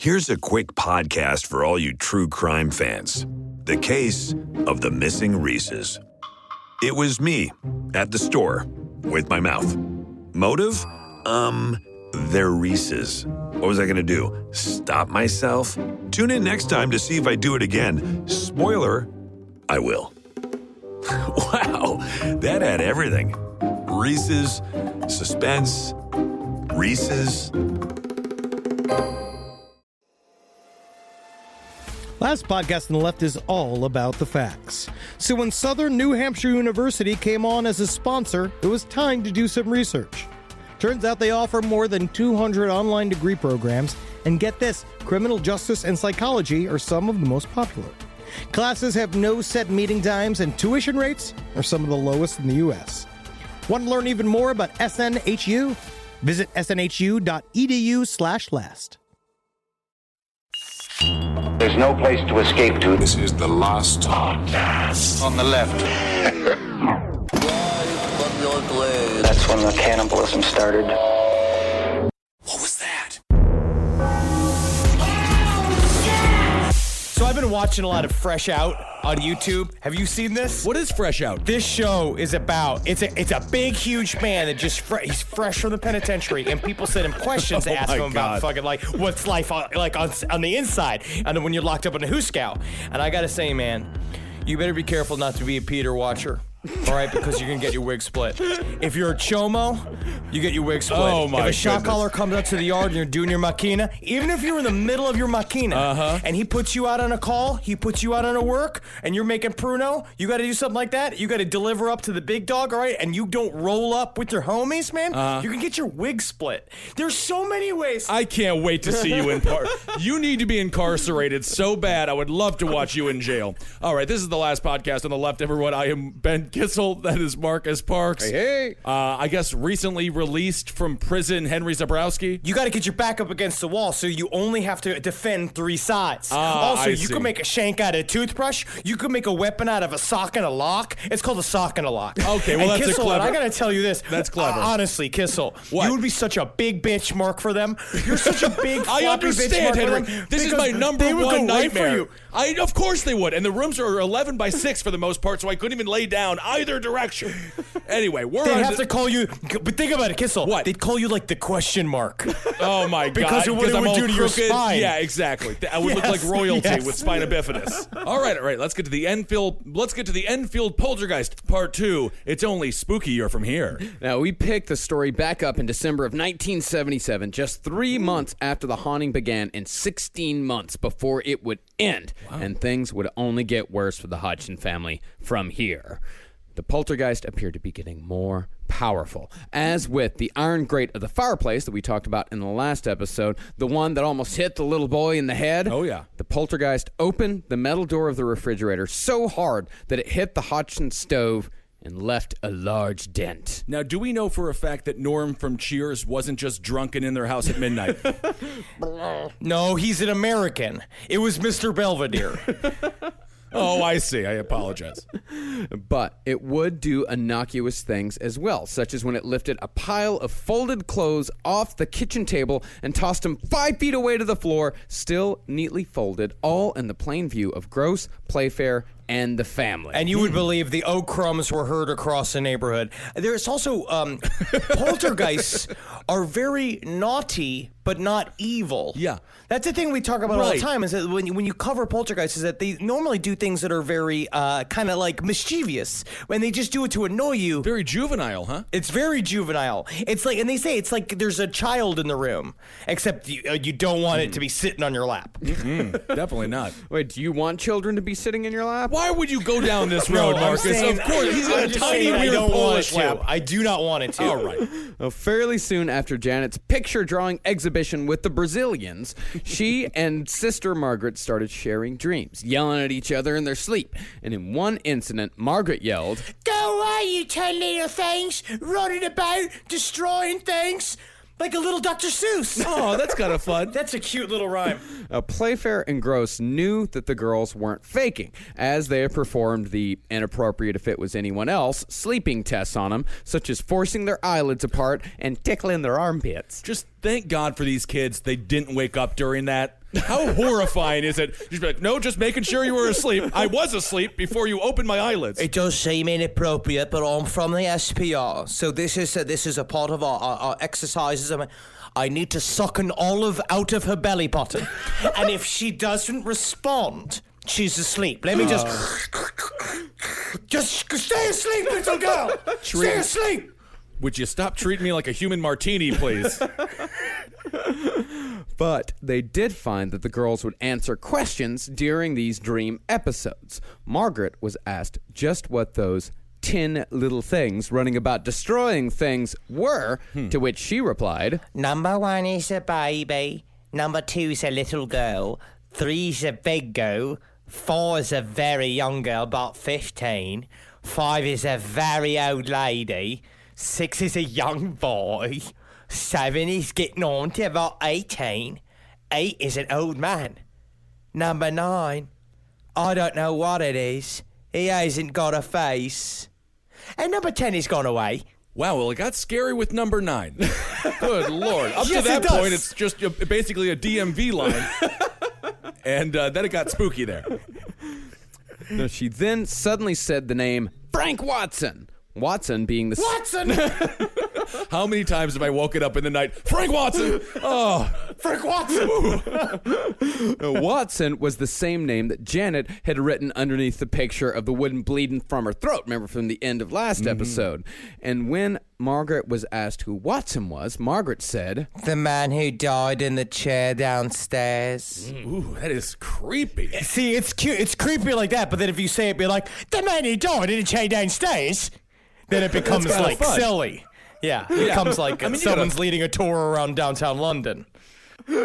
Here's a quick podcast for all you true crime fans. The case of the missing Reeses. It was me at the store with my mouth. Motive? They're Reeses. What was I going to do? Stop myself? Tune in next time to see if I do it again. Spoiler, I will. Wow, that had everything. Reeses, suspense, Reeses. Last podcast on the left is all about the facts. So when Southern New Hampshire University came on as a sponsor, it was time to do some research. Turns out they offer more than 200 online degree programs, and get this, criminal justice and psychology are some of the most popular. Classes have no set meeting times, and tuition rates are some of the lowest in the U.S. Want to learn even more about SNHU? Visit snhu.edu/last. There's no place to escape to. This is the last podcast. On the left. That's when the cannibalism started. What was that? So I've been watching a lot of Fresh Out on YouTube. Have you seen this? What is Fresh Out? This show is about, it's a big, huge man that just, he's fresh from the penitentiary, and people send him questions to ask him about fucking, like, what's life like on the inside, and when you're locked up in a hoosegow. And I gotta say, man, you better be careful not to be a Peter watcher. All right, because you're going to get your wig split. If you're a chomo, you get your wig split. Oh, my If a shot goodness. caller comes out to the yard and you're doing your machina, even if you're in the middle of your machina, and he puts you out on a call, he puts you out on a work, and you're making pruno, you got to do something like that. You got to deliver up to the big dog, all right? And you don't roll up with your homies, man. You can get your wig split. There's so many ways. I can't wait to see you in part. You need to be incarcerated so bad. I would love to watch you in jail. All right, this is the last podcast on the left, everyone. I am Ben Kissel. That is Marcus Parks. Hey. I guess recently released from prison, Henry Zabrowski. You got to get your back up against the wall, so you only have to defend three sides. Also, you can make a shank out of a toothbrush. You can make a weapon out of a sock and a lock. It's called a sock and a lock. Okay, well, and that's Kissel, clever. I got to tell you this. That's clever. Honestly, Kissel, What? you would be such a big benchmark for them. You're such a big I floppy understand, benchmark for Henry. them This is because my number they would one go right nightmare. for you. Of course they would. And the rooms are 11 by 6 for the most part, so I couldn't even lay down either direction. Anyway, we're They'd on have to call you, but think about it, Kissel. What? They'd call you like the question mark. Oh my God! Because of what it I'm would all do to your crooked. spine. Yeah, exactly. I would look like royalty with spina bifidus. All right. Let's get to the Enfield. Let's get to the Enfield Poltergeist Part 2. It's only spookier from here. Now, we picked the story back up in December of 1977, just 3 months after the haunting began and 16 months before it would end. Wow. And things would only get worse for the Hodgson family from here. The poltergeist appeared to be getting more powerful. As with the iron grate of the fireplace that we talked about in the last episode, the one that almost hit the little boy in the head. Oh, yeah. The poltergeist opened the metal door of the refrigerator so hard that it hit the Hodgson stove and left a large dent. Now, do we know for a fact that Norm from Cheers wasn't just drunken in their house at midnight? No, he's an American. It was Mr. Belvedere. Oh, I see. I apologize. But it would do innocuous things as well, such as when it lifted a pile of folded clothes off the kitchen table and tossed them 5 feet away to the floor, still neatly folded, all in the plain view of Gross, Playfair, and the family. And you would believe the oak crumbs were heard across the neighborhood. There's also, poltergeists are very naughty, but not evil. Yeah. That's the thing we talk about all the Right. time, is that when you cover poltergeists, is that they normally do things that are very kind of like mischievous, when they just do it to annoy you. Very juvenile, huh? It's very juvenile. It's like, and they say it's like there's a child in the room, except you don't want it to be sitting on your lap. Definitely not. Wait, do you want children to be sitting in your lap? Why would you go down this road, Marcus? Of course. He's got I'm a just tiny, saying I weird don't want Polish it lap. to. I do not want it to. All right. Well, fairly soon after Janet's picture drawing exhibition with the Brazilians, she and sister Margaret started sharing dreams, yelling at each other in their sleep. And in one incident, Margaret yelled, Go away, you 10 little things, running about, destroying things, like a little Dr. Seuss. Oh, that's kind of fun. That's a cute little rhyme. Playfair and Gross knew that the girls weren't faking, as they had performed the inappropriate if it was anyone else sleeping tests on them, such as forcing their eyelids apart and tickling their armpits. Just thank God for these kids. They didn't wake up during that. How horrifying is it? She'd be like, no, just making sure you were asleep. I was asleep before you opened my eyelids. It does seem inappropriate, but I'm from the SPR, so this is a part of our exercises. I need to suck an olive out of her belly button, and if she doesn't respond, she's asleep. Let me just stay asleep, little girl. Stay asleep. Would you stop treating me like a human martini, please? But they did find that the girls would answer questions during these dream episodes. Margaret was asked just what those 10 little things running about destroying things were, to which she replied, Number 1 is a baby. Number 2 is a little girl. 3 is a big girl. 4 is a very young girl, about 15. 5 is a very old lady. 6 is a young boy. 7 is getting on to about 18. 8 is an old man. Number 9, I don't know what it is. He hasn't got a face. And number 10 has gone away. Wow, well, it got scary with number 9. Good Lord. Up Yes, to that it does. point, it's just basically a DMV line. And then it got spooky there. No, she then suddenly said the name Frank Watson. Watson being the... Watson! How many times have I woken up in the night, Frank Watson? Oh, Frank Watson! Watson was the same name that Janet had written underneath the picture of the wooden bleeding from her throat, remember from the end of last episode. And when Margaret was asked who Watson was, Margaret said, The man who died in the chair downstairs. ooh, that is creepy. See, it's cute. It's creepy like that, but then if you say it, be like, the man who died in the chair downstairs, then it becomes kinda like fun. silly. Yeah, it becomes like someone's leading a tour around downtown London.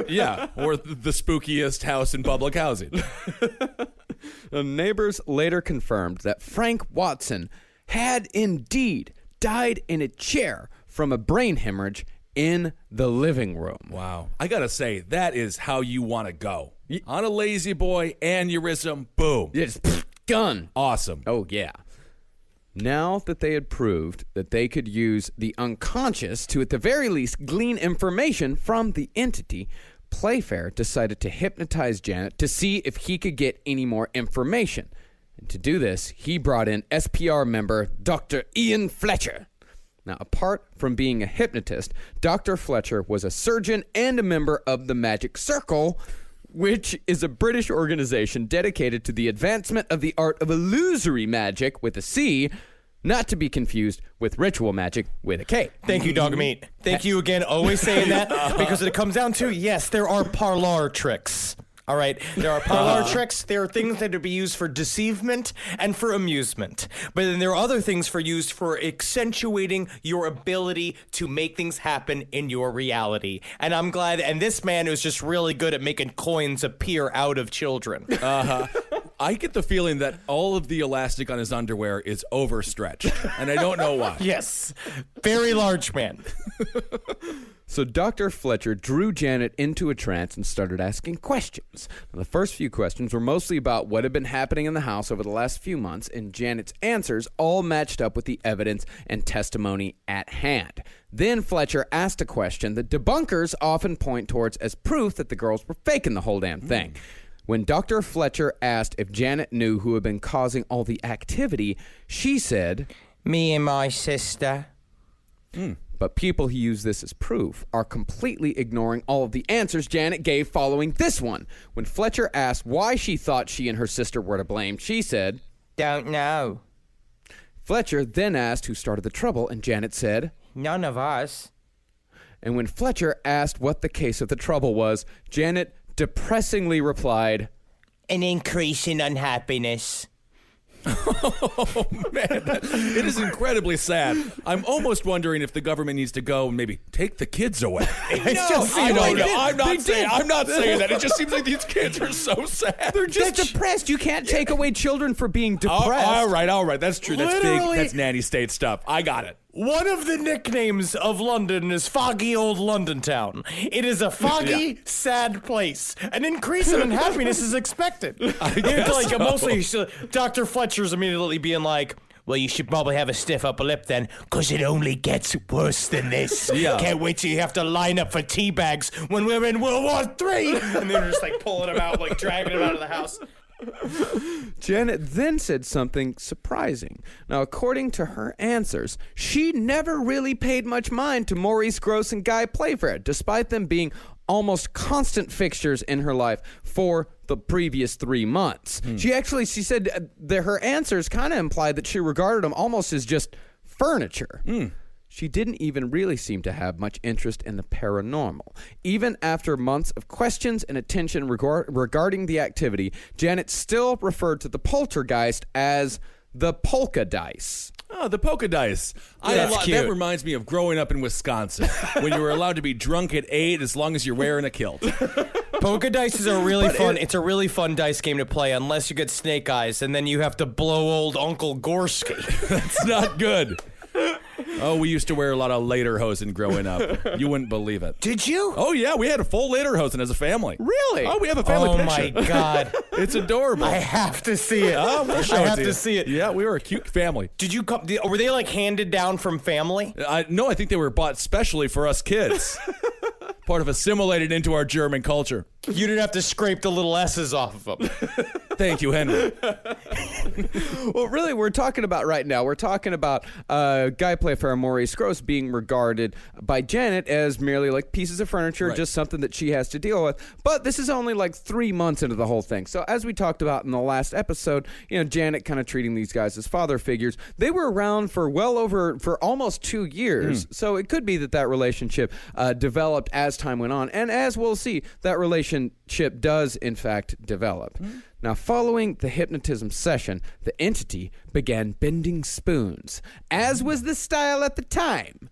Yeah, or the spookiest house in public housing. The neighbors later confirmed that Frank Watson had indeed died in a chair from a brain hemorrhage in the living room. Wow. I gotta say, that is how you want to go. On a lazy boy, aneurysm, boom. It's gun. Awesome. Oh, yeah. Now that they had proved that they could use the unconscious to, at the very least, glean information from the entity, Playfair decided to hypnotize Janet to see if he could get any more information. And to do this, he brought in SPR member Dr. Ian Fletcher. Now, apart from being a hypnotist, Dr. Fletcher was a surgeon and a member of the Magic Circle, which is a British organization dedicated to the advancement of the art of illusory magic with a C, not to be confused with ritual magic with a K. Thank you, Dog Meat. Thank you again, always saying that, because it comes down to, yes, there are parlor tricks. All right, there are parlor tricks. There are things that are to be used for deceivement and for amusement. But then there are other things used for accentuating your ability to make things happen in your reality. And I'm glad, and this man is just really good at making coins appear out of children. I get the feeling that all of the elastic on his underwear is overstretched, and I don't know why. Yes, very large man. So Dr. Fletcher drew Janet into a trance and started asking questions. Now, the first few questions were mostly about what had been happening in the house over the last few months, and Janet's answers all matched up with the evidence and testimony at hand. Then Fletcher asked a question that debunkers often point towards as proof that the girls were faking the whole damn thing. When Dr. Fletcher asked if Janet knew who had been causing all the activity, she said, Me and my sister. But people who use this as proof are completely ignoring all of the answers Janet gave following this one. When Fletcher asked why she thought she and her sister were to blame, she said, Don't know. Fletcher then asked who started the trouble, and Janet said, None of us. And when Fletcher asked what the case of the trouble was, Janet depressingly replied, An increase in unhappiness. Oh, man, it is incredibly sad. I'm almost wondering if the government needs to go and maybe take the kids away. I don't know. I'm not saying that. It just seems like these kids are so sad. They're just depressed. You can't take away children for being depressed. All right. That's true. That's Literally- big. That's nanny state stuff. I got it. One of the nicknames of London is Foggy Old London Town. It is a foggy, sad place. An increase in unhappiness is expected. Mostly, Dr. Fletcher's immediately being like, well, you should probably have a stiff upper lip then, because it only gets worse than this. Yeah. Can't wait till you have to line up for tea bags when we're in World War III. And they're just like pulling him out, like dragging him out of the house. Janet then said something surprising. Now, according to her answers, she never really paid much mind to Maurice Grosse and Guy Playfair, despite them being almost constant fixtures in her life for the previous 3 months. She said that her answers kind of implied that she regarded them almost as just furniture. She didn't even really seem to have much interest in the paranormal. Even after months of questions and attention regarding the activity, Janet still referred to the poltergeist as the Poltergeist. Oh, the Poopergeist. That's cute. That reminds me of growing up in Wisconsin when you were allowed to be drunk at 8 as long as you're wearing a kilt. Poltergeist is a really fun. It's a really fun dice game to play, unless you get snake eyes, and then you have to blow old Uncle Gorski. That's not good. Oh, we used to wear a lot of lederhosen growing up. You wouldn't believe it. Did you? Oh, yeah, we had a full lederhosen as a family. Really? Oh, we have a family picture. Oh, my God. It's adorable. I have to see it. Oh, we'll show I it have to to you. see it. Yeah, we were a cute family. Did you come? Were they like handed down from family? No, I think they were bought specially for us kids. Part of assimilated into our German culture. You didn't have to scrape the little S's off of them. Thank you, Henry. Well, really, we're talking about Guy Playfair and Maurice Grosse being regarded by Janet as merely like pieces of furniture, just something that she has to deal with. But this is only like 3 months into the whole thing. So as we talked about in the last episode, Janet kind of treating these guys as father figures. They were around for for almost 2 years. So it could be that relationship developed as time went on. And as we'll see, that relationship does in fact develop. Now, following the hypnotism session, the entity began bending spoons, as was the style at the time.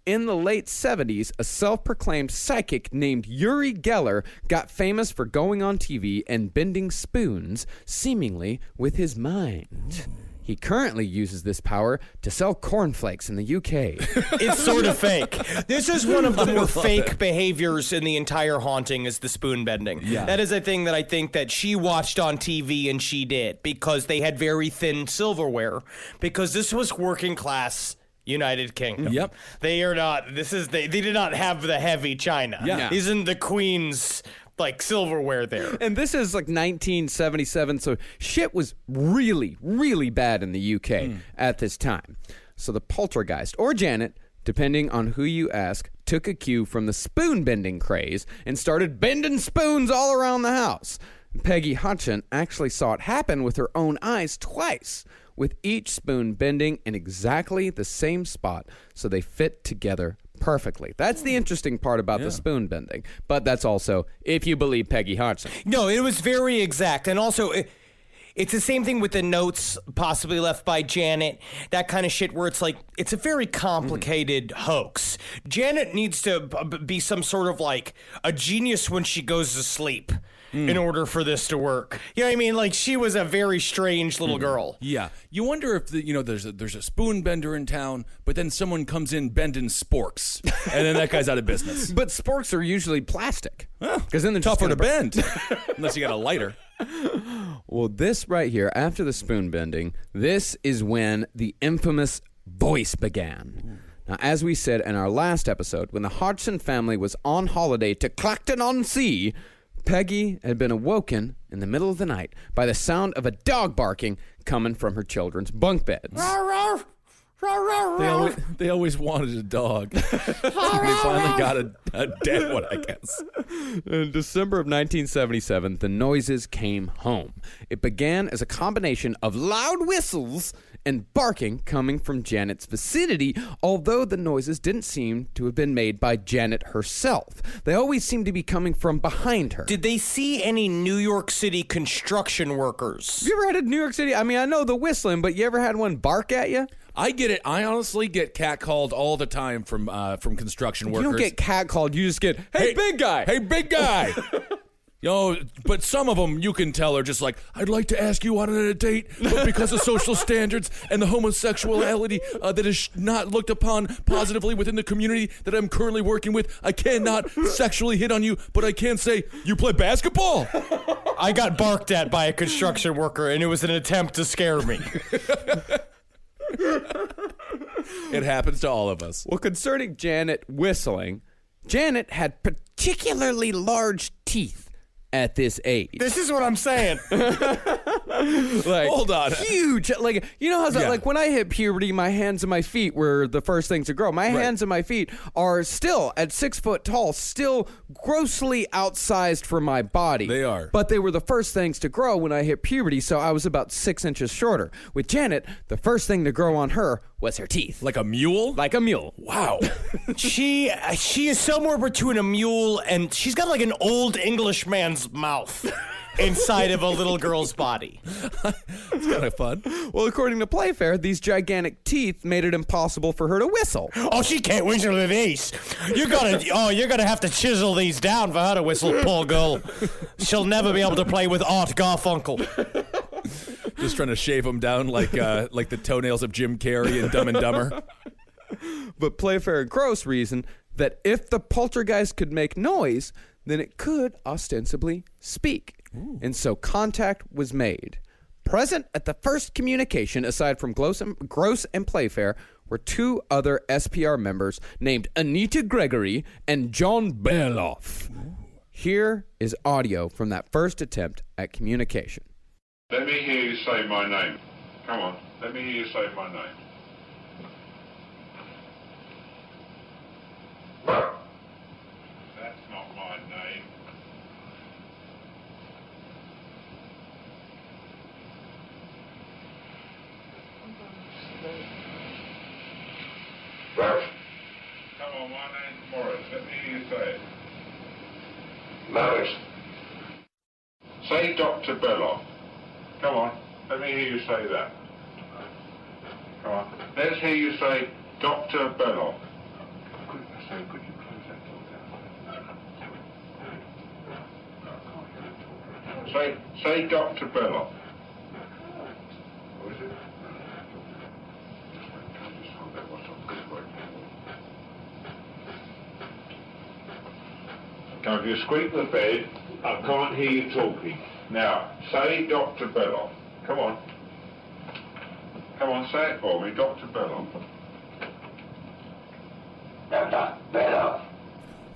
In the late 70s, a self-proclaimed psychic named Uri Geller got famous for going on TV and bending spoons, seemingly with his mind. He currently uses this power to sell cornflakes in the UK. It's sort of fake. This is one of the more fake behaviors in the entire haunting is the spoon bending. Yeah. That is a thing that I think that she watched on TV and she did because they had very thin silverware because this was working class United Kingdom. Yep. They are not, they did not have the heavy china. Yeah. Isn't the Queen's like silverware there. And this is like 1977, so shit was really, really bad in the UK at this time. So the poltergeist, or Janet, depending on who you ask, took a cue from the spoon bending craze and started bending spoons all around the house. Peggy Hutchin actually saw it happen with her own eyes twice, with each spoon bending in exactly the same spot so they fit together perfectly. That's the interesting part about the spoon bending. But that's also if you believe Peggy Hutchin. No, it was very exact. And also, it's the same thing with the notes possibly left by Janet, that kind of shit where it's like, it's a very complicated hoax. Janet needs to be some sort of like a genius when she goes to sleep. In order for this to work. You know what I mean? Like, she was a very strange little girl. Yeah. You wonder if, there's a spoon bender in town, but then someone comes in bending sporks, and then that guy's out of business. But sporks are usually plastic. Because then they're Tougher to just bend, unless you got a lighter. Well, this right here, after the spoon bending, this is when the infamous voice began. Now, as we said in our last episode, when the Hodgson family was on holiday to Clacton-on-Sea, Peggy had been awoken in the middle of the night by the sound of a dog barking coming from her children's bunk beds. They always wanted a dog. They finally got a dead one, I guess. In December of 1977, the noises came home. It began as a combination of loud whistles and barking coming from Janet's vicinity, although the noises didn't seem to have been made by Janet herself. They always seemed to be coming from behind her. Did they see any New York City construction workers? Have you ever had a New York City? I mean, I know the whistling, but you ever had one bark at you? I get it. I honestly get catcalled all the time from construction workers. You don't get catcalled. You just get, hey, big guy. Hey, big guy. But some of them, you can tell, are just like, I'd like to ask you out on a date, but because of social standards and the homosexuality that is not looked upon positively within the community that I'm currently working with, I cannot sexually hit on you, but I can say, you play basketball. I got barked at by a construction worker, and it was an attempt to scare me. It happens to all of us. Well, concerning Janet whistling, Janet had particularly large teeth at this age. This is what I'm saying. Like, hold on. Huge. Like, you know how like when I hit puberty, my hands and my feet were the first things to grow. My hands and my feet are still at 6 foot tall, still grossly outsized for my body. They are. But they were the first things to grow when I hit puberty, so I was about 6 inches shorter. With Janet, the first thing to grow on her was her teeth. Like a mule? Like a mule. Wow. She is somewhere between a mule and she's got like an old English man's mouth inside of a little girl's body. It's kind of fun. Well, according to Playfair, these gigantic teeth made it impossible for her to whistle. Oh, she can't whistle with these. You're gonna have to chisel these down for her to whistle, poor girl. She'll never be able to play with Art Garfunkel. Just trying to shave them down like the toenails of Jim Carrey in Dumb and Dumber. But Playfair and Gross reasoned that if the poltergeist could make noise, then it could ostensibly speak. Ooh. And so contact was made. Present at the first communication, aside from Gross and Playfair, were two other SPR members named Anita Gregory and John Beloff. Here is audio from that first attempt at communication. Let me hear you say my name. Come on, let me hear you say my name. That's not my name. Come on, my name's Morris. Let me hear you say it. Morris. Say Dr. Belloc. Come on, let me hear you say that. Come on, let's hear you say Dr. Belloc. Could you close that door down? Say Dr. Belloc. What is it? Come on, if you squeak the bed, I can't hear you talking. Now, say Dr. Belloc. Come on. Come on, say it for me, Dr. Belloc. Dr. Belloc.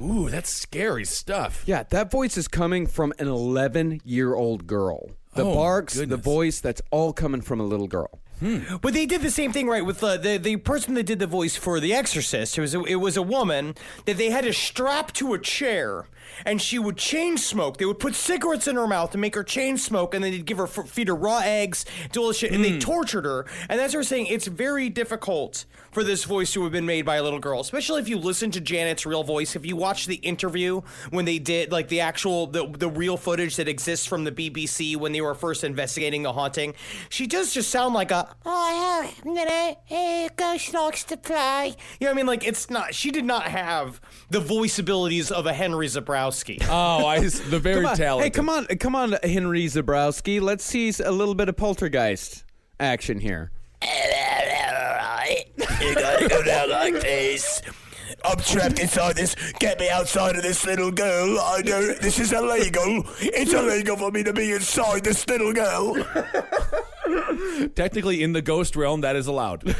Ooh, that's scary stuff. Yeah, that voice is coming from an 11-year-old girl. The barks, goodness. the voice, that's all coming from a little girl. But they did the same thing, right, with the person that did the voice for The Exorcist. It was a woman that they had to strap to a chair, and she would chain smoke. They would put cigarettes in her mouth to make her chain smoke, and then they'd feed her raw eggs, do all this shit, and they tortured her. And that's what we're saying. It's very difficult for this voice to have been made by a little girl, especially if you listen to Janet's real voice. If you watch the interview when they did, like, the actual, the real footage that exists from the BBC when they were first investigating the haunting, she does just sound like a, ghost likes to play. You know what I mean? Like, it's not, she did not have the voice abilities of a Henry Zabrowski. Oh, the very talented. Hey, come on, Henry Zabrowski. Let's see a little bit of Poltergeist action here. Alright, you gotta go down like this. I'm trapped inside this. Get me outside of this little girl. I know this is illegal. It's illegal for me to be inside this little girl. Technically, in the ghost realm, that is allowed.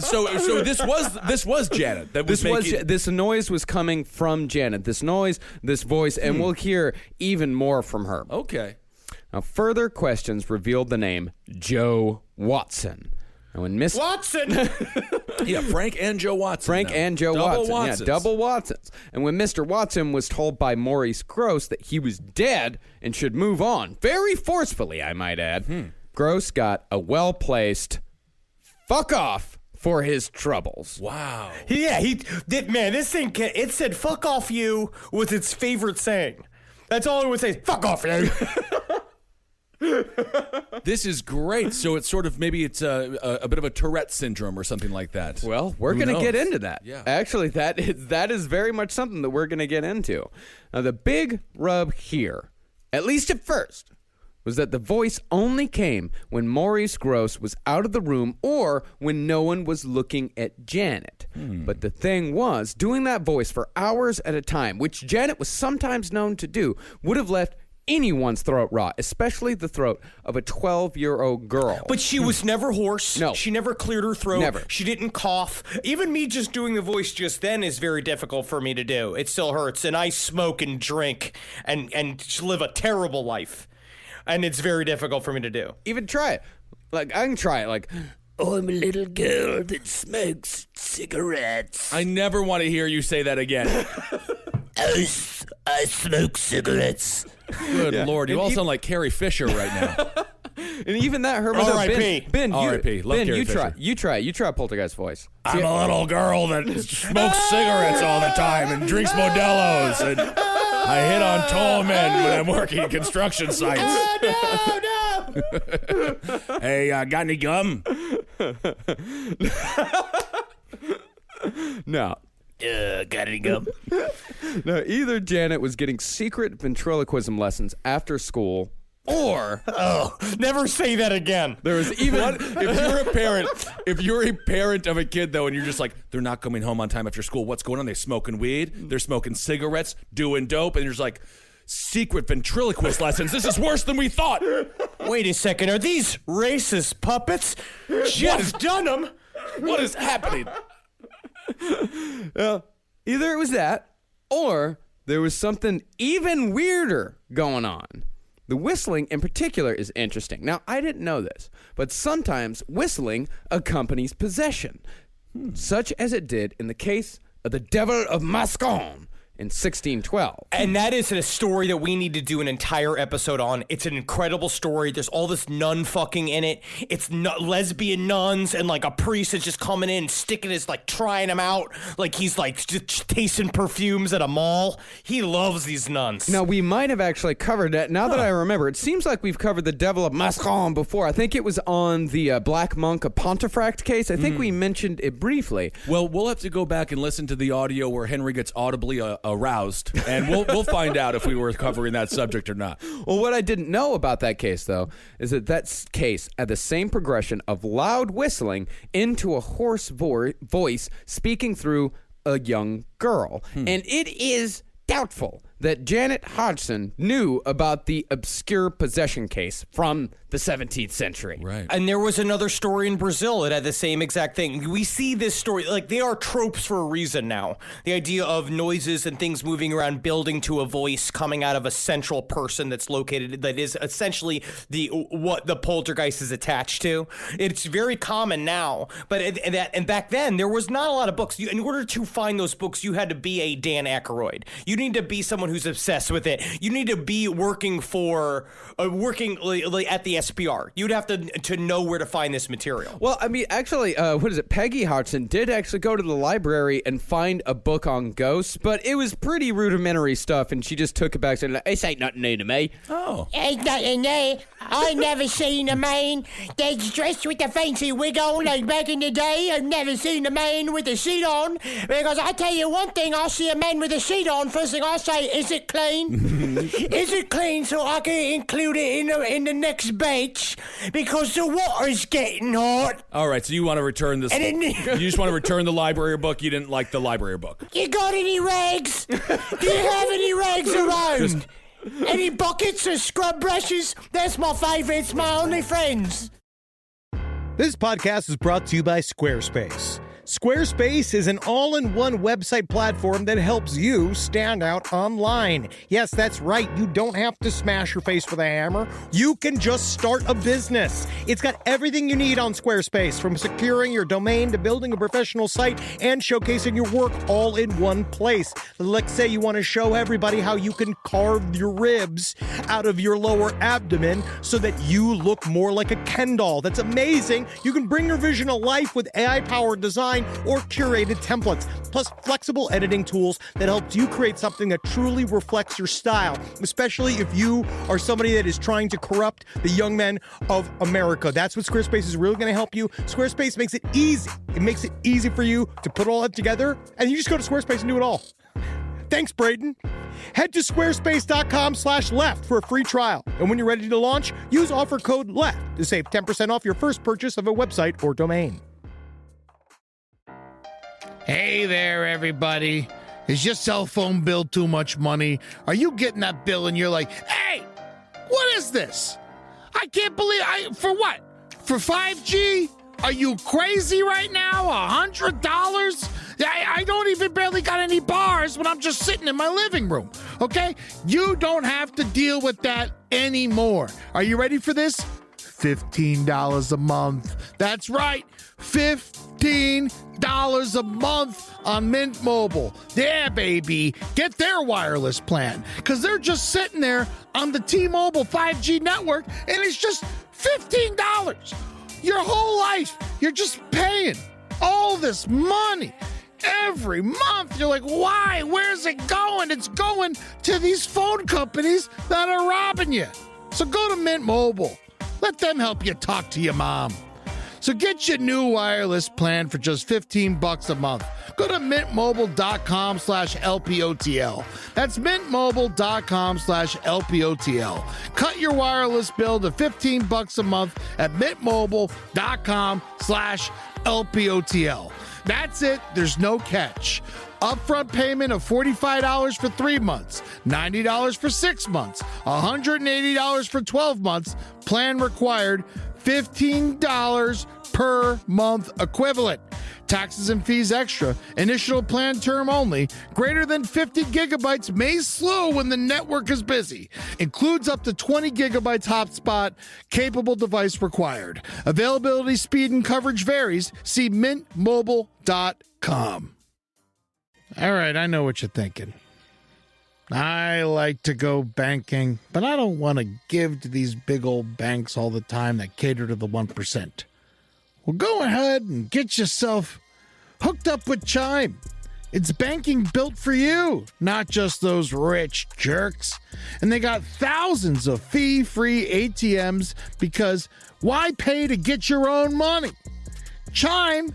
So this was Janet. This noise was coming from Janet. This noise, this voice, and we'll hear even more from her. Okay. Now, further questions revealed the name Joe Watson. And when Miss Watson. Yeah, Frank and Joe Watson. Frank now. and Joe Double Watson. Watsons. Yeah, double Watsons. And when Mr. Watson was told by Maurice Gross that he was dead and should move on, very forcefully, I might add, Gross got a well-placed fuck off for his troubles. Wow. Yeah, he did. Man, this thing, it said fuck off you was its favorite saying. That's all it would say. Fuck off you. This is great. So it's sort of, maybe it's a bit of a Tourette syndrome or something like that. Well, we're going to get into that. Yeah. Actually, that is very much something that we're going to get into. Now, the big rub here, at least at first, was that the voice only came when Maurice Gross was out of the room or when no one was looking at Janet. But the thing was, doing that voice for hours at a time, which Janet was sometimes known to do, would have left anyone's throat rot, especially the throat of a 12-year-old girl. But she was never hoarse. No. She never cleared her throat. Never. She didn't cough. Even me just doing the voice just then is very difficult for me to do. It still hurts. And I smoke and drink and live a terrible life. And it's very difficult for me to do. Even try it. Like, I can try it. Like, oh, I'm a little girl that smokes cigarettes. I never want to hear you say that again. I smoke cigarettes. Good Lord, you all sound like Carrie Fisher right now. And even that hurt my R.I.P. Ben, R.I.P. Love Ben, Carrie you try. Fisher. You try. You try Poltergeist voice. I'm a little girl that smokes cigarettes all the time and drinks Modelo's, and I hit on tall men when I'm working construction sites. Oh, no! Hey, got any gum? No. Got any gum? No, either Janet was getting secret ventriloquism lessons after school, or Never say that again. there was even If you're a parent of a kid though, and you're just like, they're not coming home on time after school, what's going on? They smoking weed, they're smoking cigarettes, doing dope, and you're just like, secret ventriloquist lessons. This is worse than we thought. Wait a second. Are these racist puppets? Jeff Dunham? What is happening? either it was that, or there was something even weirder going on. The whistling in particular is interesting. Now, I didn't know this, but sometimes whistling accompanies possession, such as it did in the case of the Devil of Mascon in 1612. And that is a story that we need to do an entire episode on. It's an incredible story. There's all this nun fucking in it. It's lesbian nuns, and like a priest is just coming in, sticking his, like, trying him out. Like he's like just tasting perfumes at a mall. He loves these nuns. Now, we might have actually covered that. Now that I remember, it seems like we've covered the Devil of Mascon before. I think it was on the Black Monk of Pontefract case. I think we mentioned it briefly. Well, we'll have to go back and listen to the audio where Henry gets audibly aroused, and we'll find out if we were covering that subject or not. Well, what I didn't know about that case, though, is that case had the same progression of loud whistling into a hoarse voice speaking through a young girl. And it is doubtful that Janet Hodgson knew about the obscure possession case from the 17th century. Right. And there was another story in Brazil that had the same exact thing. We see this story, like, they are tropes for a reason now. The idea of noises and things moving around, building to a voice coming out of a central person that's located, that is essentially what the poltergeist is attached to. It's very common now, but and back then there was not a lot of books. In order to find those books, you had to be a Dan Aykroyd. You need to be someone who's obsessed with it. You need to be working at the SPR. You'd have to know where to find this material. Well, I mean, actually, Peggy Hodgson did actually go to the library and find a book on ghosts, but it was pretty rudimentary stuff, and she just took it back and said, "This ain't nothing new to me." Oh. Ain't nothing there. I never seen a man that's dressed with a fancy wig on like back in the day. I've never seen a man with a suit on. Because I tell you one thing, I see a man with a suit on, first thing I say, is it clean? Is it clean so I can include it in the next batch? Because the water's getting hot. All right, so you want to return this? You just want to return the library book. You didn't like the library book. You got any rags? Do you have any rags around? Any buckets or scrub brushes? That's my favorites, my only friends. This podcast is brought to you by Squarespace. Squarespace is an all-in-one website platform that helps you stand out online. Yes, that's right. You don't have to smash your face with a hammer. You can just start a business. It's got everything you need on Squarespace, from securing your domain to building a professional site and showcasing your work all in one place. Let's say you want to show everybody how you can carve your ribs out of your lower abdomen so that you look more like a Ken doll. That's amazing. You can bring your vision to life with AI-powered design or curated templates, plus flexible editing tools that helps you create something that truly reflects your style, especially if you are somebody that is trying to corrupt the young men of America. That's what Squarespace is really going to help you. Squarespace makes it easy. It makes it easy for you to put all that together, and you just go to Squarespace and do it all. Thanks, Braden. Head to squarespace.com/left for a free trial. And when you're ready to launch, use offer code LEFT to save 10% off your first purchase of a website or domain. Hey there, everybody. Is your cell phone bill too much money? Are you getting that bill and you're like, hey, What is this? I can't believe for what? For 5G? Are you crazy right now? $100? I don't even barely got any bars when I'm just sitting in my living room, okay? You don't have to deal with that anymore. Are you ready for this? $15 a month. That's right, $15 a month on Mint Mobile. Yeah, baby. Get their wireless plan, because they're just sitting there on the T-Mobile 5G network, and it's just $15. Your whole life, you're just paying all this money every month. You're like, why? Where's it going? It's going to these phone companies that are robbing you. So go to Mint Mobile. Let them help you talk to your mom. So get your new wireless plan for just $15 a month. Go to mintmobile.com/LPOTL. That's mintmobile.com/LPOTL. Cut your wireless bill to $15 a month at mintmobile.com/LPOTL. That's it. There's no catch. Upfront payment of $45 for 3 months, $90 for 6 months, $180 for 12 months. Plan required, $15 per month equivalent. Taxes and fees extra. Initial plan term only. Greater than 50 gigabytes may slow when the network is busy. Includes up to 20 gigabytes hotspot. Capable device required. Availability, speed, and coverage varies. See mintmobile.com. All right, I know what you're thinking. I like to go banking, but I don't want to give to these big old banks all the time that cater to the 1%. Well, go ahead and get yourself hooked up with Chime. It's banking built for you, not just those rich jerks. And they got thousands of fee-free ATMs, because why pay to get your own money? Chime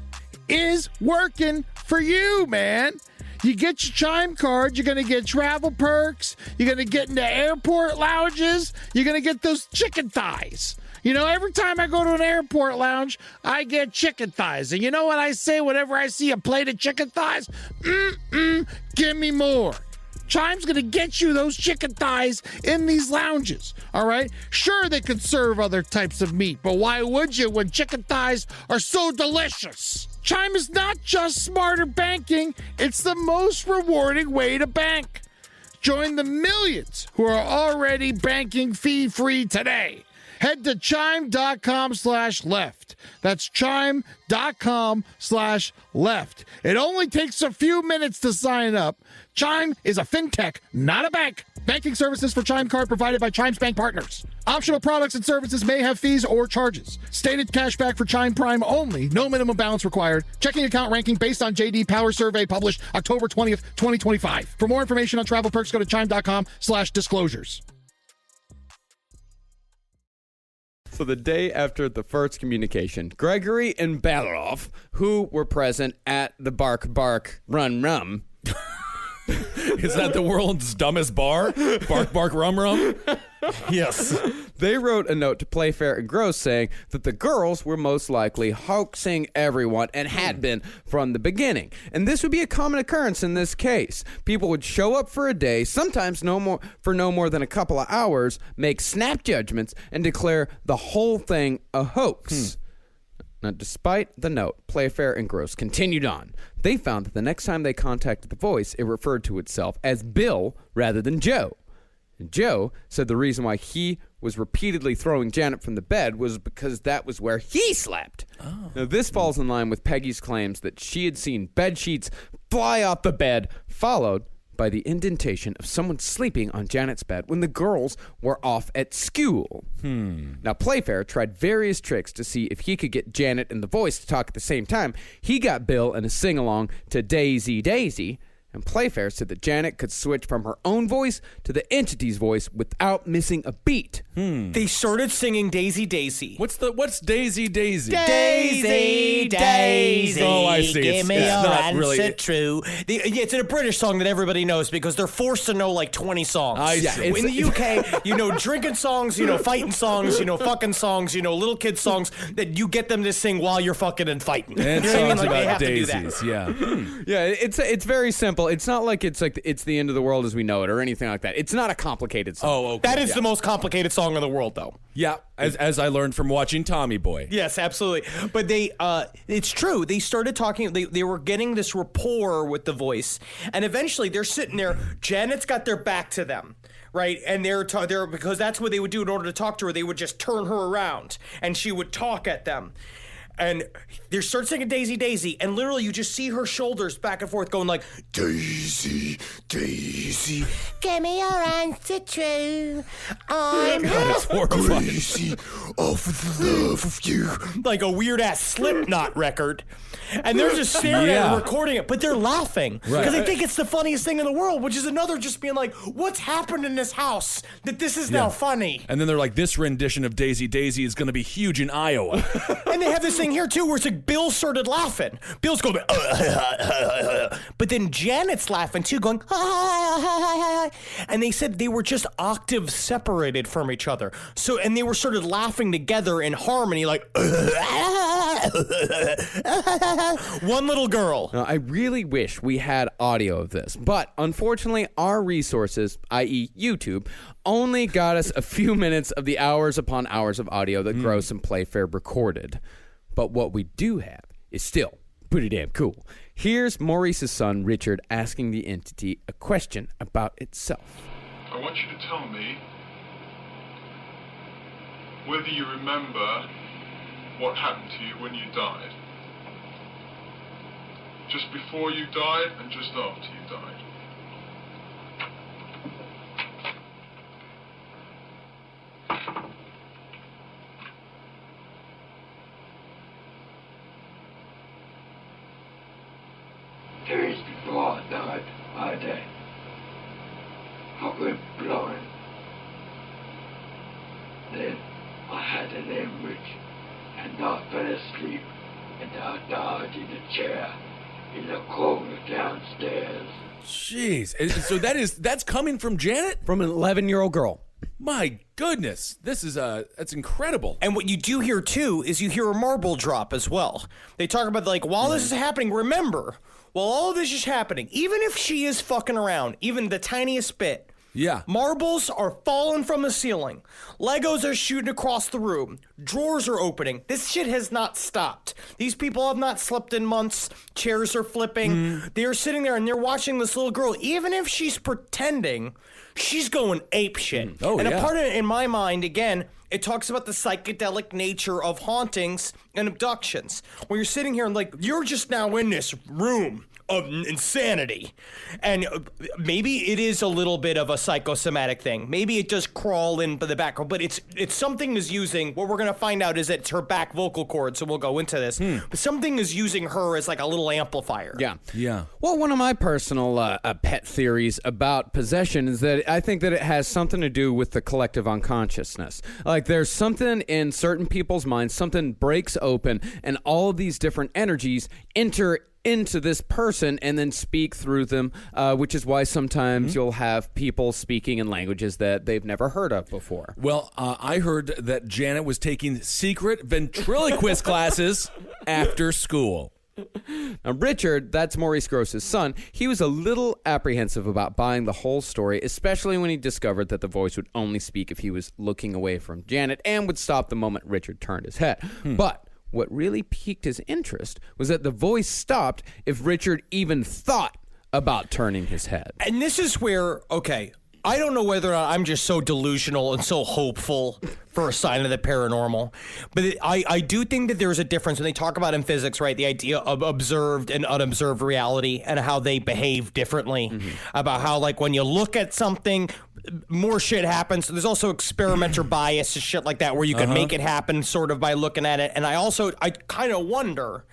is working for you, man. You get your Chime card, you're going to get travel perks, you're going to get into airport lounges, you're going to get those chicken thighs. You know, every time I go to an airport lounge, I get chicken thighs. And you know what I say whenever I see a plate of chicken thighs? Give me more. Chime's going to get you those chicken thighs in these lounges, all right? Sure, they can serve other types of meat, but why would you when chicken thighs are so delicious? Chime is not just smarter banking, it's the most rewarding way to bank. Join the millions who are already banking fee-free today. Head to chime.com/left. That's chime.com/left. It only takes a few minutes to sign up. Chime is a fintech, not a bank. Banking services for Chime Card provided by Chime's bank partners. Optional products and services may have fees or charges. Stated cashback for Chime Prime only. No minimum balance required. Checking account ranking based on JD Power Survey published October 20th, 2025. For more information on travel perks, go to chime.com/disclosures. So the day after the first communication, Gregory and Ballarov, who were present at the Bark Bark Run Rum. Is that the world's dumbest bar? Bark Bark Rum Rum? Yes. They wrote a note to Playfair and Gross saying that the girls were most likely hoaxing everyone and had been from the beginning. And this would be a common occurrence in this case. People would show up for a day, sometimes no more than a couple of hours, make snap judgments, and declare the whole thing a hoax. Now, despite the note, Playfair and Gross continued on. They found that the next time they contacted the voice, it referred to itself as Bill rather than Joe. And Joe said the reason why he was repeatedly throwing Janet from the bed was because that was where he slept. Oh. Now, this falls in line with Peggy's claims that she had seen bed sheets fly off the bed, followed by the indentation of someone sleeping on Janet's bed when the girls were off at school. Now, Playfair tried various tricks to see if he could get Janet and the voice to talk at the same time. He got Bill in a sing-along to Daisy Daisy, and Playfair said that Janet could switch from her own voice to the entity's voice without missing a beat. They started singing Daisy Daisy. What's Daisy Daisy? Daisy Daisy. Oh, I see. Give me your answer really true. It's a British song that everybody knows because they're forced to know like 20 songs. In the UK, you know, drinking songs, you know, fighting songs, you know, fucking songs, you know, little kid songs that you get them to sing while you're fucking and fighting. And you know songs what I mean? Like, about daisies, yeah. Yeah, it's very simple. simple. It's not like it's the end of the world as we know it or anything like that. It's not a complicated song. Oh, okay. That is the most complicated song in the world, though. Yeah, as I learned from watching Tommy Boy. Yes, absolutely. But it's true. They started talking. They were getting this rapport with the voice, and eventually they're sitting there. Janet's got their back to them. Right, and they're because that's what they would do in order to talk to her. They would just turn her around, and she would talk at them. And they start singing Daisy, Daisy, and literally you just see her shoulders back and forth going like, Daisy, Daisy. Give me your answer true. I'm That's horrifying. Daisy, oh, for the love of you. Like a weird-ass Slipknot record. And they're just staring at it, recording it, but they're laughing. Because they think it's the funniest thing in the world, which is another just being like, what's happened in this house that this is now funny? And then they're like, this rendition of Daisy, Daisy is going to be huge in Iowa. And they have this thing here, too, where it's like Bill started laughing. Bill's going, but then Janet's laughing, too, going, and they said they were just octaves separated from each other. So, and they were started laughing together in harmony, like, one little girl. Now, I really wish we had audio of this, but unfortunately, our resources, i.e., YouTube, only got us a few minutes of the hours upon hours of audio that Gross and Playfair recorded. But what we do have is still pretty damn cool. Here's Maurice's son, Richard, asking the entity a question about itself. I want you to tell me whether you remember what happened to you when you died. Just before you died and just after you died. Days before I died, I went blind. Then I had an hemorrhage, and I fell asleep, and I died in a chair in the corner downstairs. Jeez. So that's coming from Janet? From an 11-year-old girl. My goodness. This is that's incredible. And what you do hear, too, is you hear a marble drop as well. They talk about, like, while this is happening, remember, while all of this is happening, even if she is fucking around, even the tiniest bit, marbles are falling from the ceiling. Legos are shooting across the room. Drawers are opening. This shit has not stopped. These people have not slept in months. Chairs are flipping. They're sitting there and they're watching this little girl. Even if she's pretending, she's going ape shit. A part of it, in my mind, again, it talks about the psychedelic nature of hauntings and abductions. When you're sitting here and like, you're just now in this room of insanity. And maybe it is a little bit of a psychosomatic thing. Maybe it does crawl into the background, but it's something is using, what we're going to find out is it's her back vocal cord, so we'll go into this. But something is using her as like a little amplifier. Yeah. Well, one of my personal pet theories about possession is that I think that it has something to do with the collective unconsciousness. Like there's something in certain people's minds, something breaks open, and all of these different energies enter into this person and then speak through them, which is why sometimes you'll have people speaking in languages that they've never heard of before. Well, I heard that Janet was taking secret ventriloquist classes after school. Now, Richard, that's Maurice Gross's son, he was a little apprehensive about buying the whole story, especially when he discovered that the voice would only speak if he was looking away from Janet and would stop the moment Richard turned his head. But what really piqued his interest was that the voice stopped if Richard even thought about turning his head. And this is where, okay, I don't know whether or not I'm just so delusional and so hopeful for a sign of the paranormal, but I do think that there's a difference when they talk about in physics, right? The idea of observed and unobserved reality and how they behave differently. About how, like, when you look at something, more shit happens. There's also experimenter bias and shit like that where you can make it happen sort of by looking at it. And I kind of wonder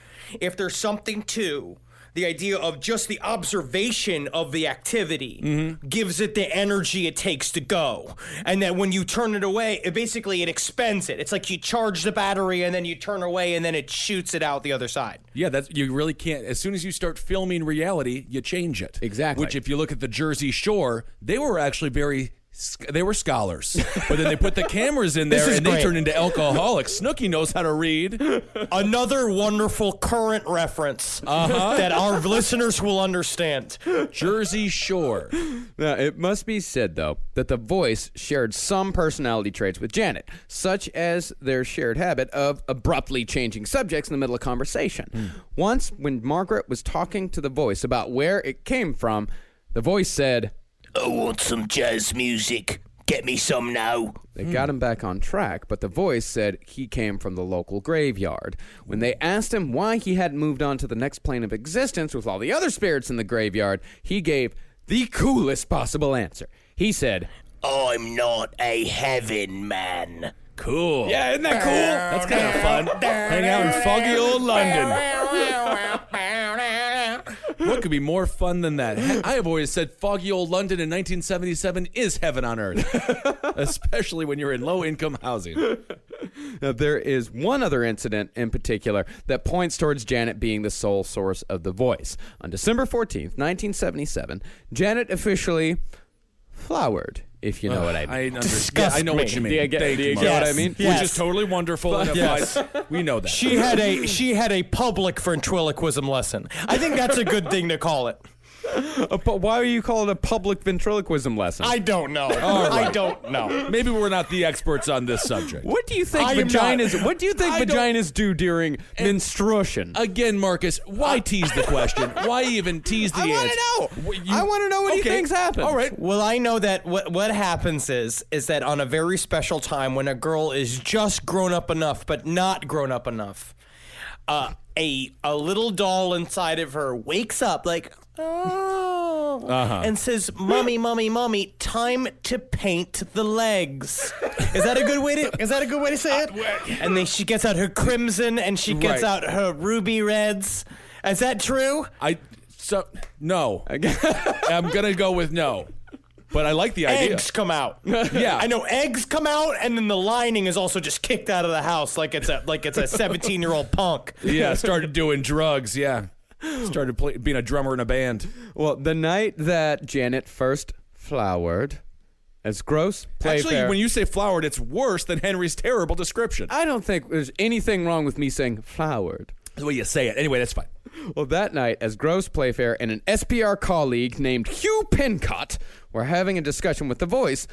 if there's something to the idea of just the observation of the activity gives it the energy it takes to go. And that when you turn it away, it expends it. It's like you charge the battery and then you turn away and then it shoots it out the other side. Yeah, you really can't. As soon as you start filming reality, you change it. Exactly. Which, if you look at the Jersey Shore, they were actually very They were scholars, but then they put the cameras in there and they turned into alcoholics. Snooki knows how to read. Another wonderful current reference that our listeners will understand. Jersey Shore. Now, it must be said, though, that the voice shared some personality traits with Janet, such as their shared habit of abruptly changing subjects in the middle of conversation. Once, when Margaret was talking to the voice about where it came from, the voice said, I want some jazz music. Get me some now. They got him back on track, but the voice said he came from the local graveyard. When they asked him why he hadn't moved on to the next plane of existence with all the other spirits in the graveyard, he gave the coolest possible answer. He said, I'm not a heaven man. Cool. Yeah, isn't that cool? That's kind of fun. Hang out in foggy old London. What could be more fun than that? I have always said foggy old London in 1977 is heaven on earth, especially when you're in low-income housing. Now, there is one other incident in particular that points towards Janet being the sole source of the voice. On December 14th, 1977, Janet officially flowered, if you know what I mean. I know what you mean. Do you get what I mean? Which is totally wonderful. And we know that. She had a public ventriloquism lesson. I think that's a good thing to call it. But why do you call it a public ventriloquism lesson? I don't know. I don't know. Maybe we're not the experts on this subject. What do you think vaginas do during menstruation? Again, Marcus, why tease the question? Why even tease the answer? I want to know what he thinks happens. All right. Well, I know that what happens is that on a very special time when a girl is just grown up enough but not grown up enough, a little doll inside of her wakes up like, and says, "Mommy, mommy, mommy, time to paint the legs." Is that a good way to say it? And then she gets out her crimson and she gets out her ruby reds. Is that true? No. I'm gonna go with no. But I like the idea. Eggs come out. Yeah, I know eggs come out, and then the lining is also just kicked out of the house like it's a 17-year-old punk. Yeah, started doing drugs. Yeah, started being a drummer in a band. Well, the night that Janet first flowered, as gross, Actually, when you say flowered, it's worse than Henry's terrible description. I don't think there's anything wrong with me saying flowered. The way you say it. Anyway, that's fine. Well, that night, as Gross, Playfair, and an SPR colleague named Hugh Pincott were having a discussion with the voice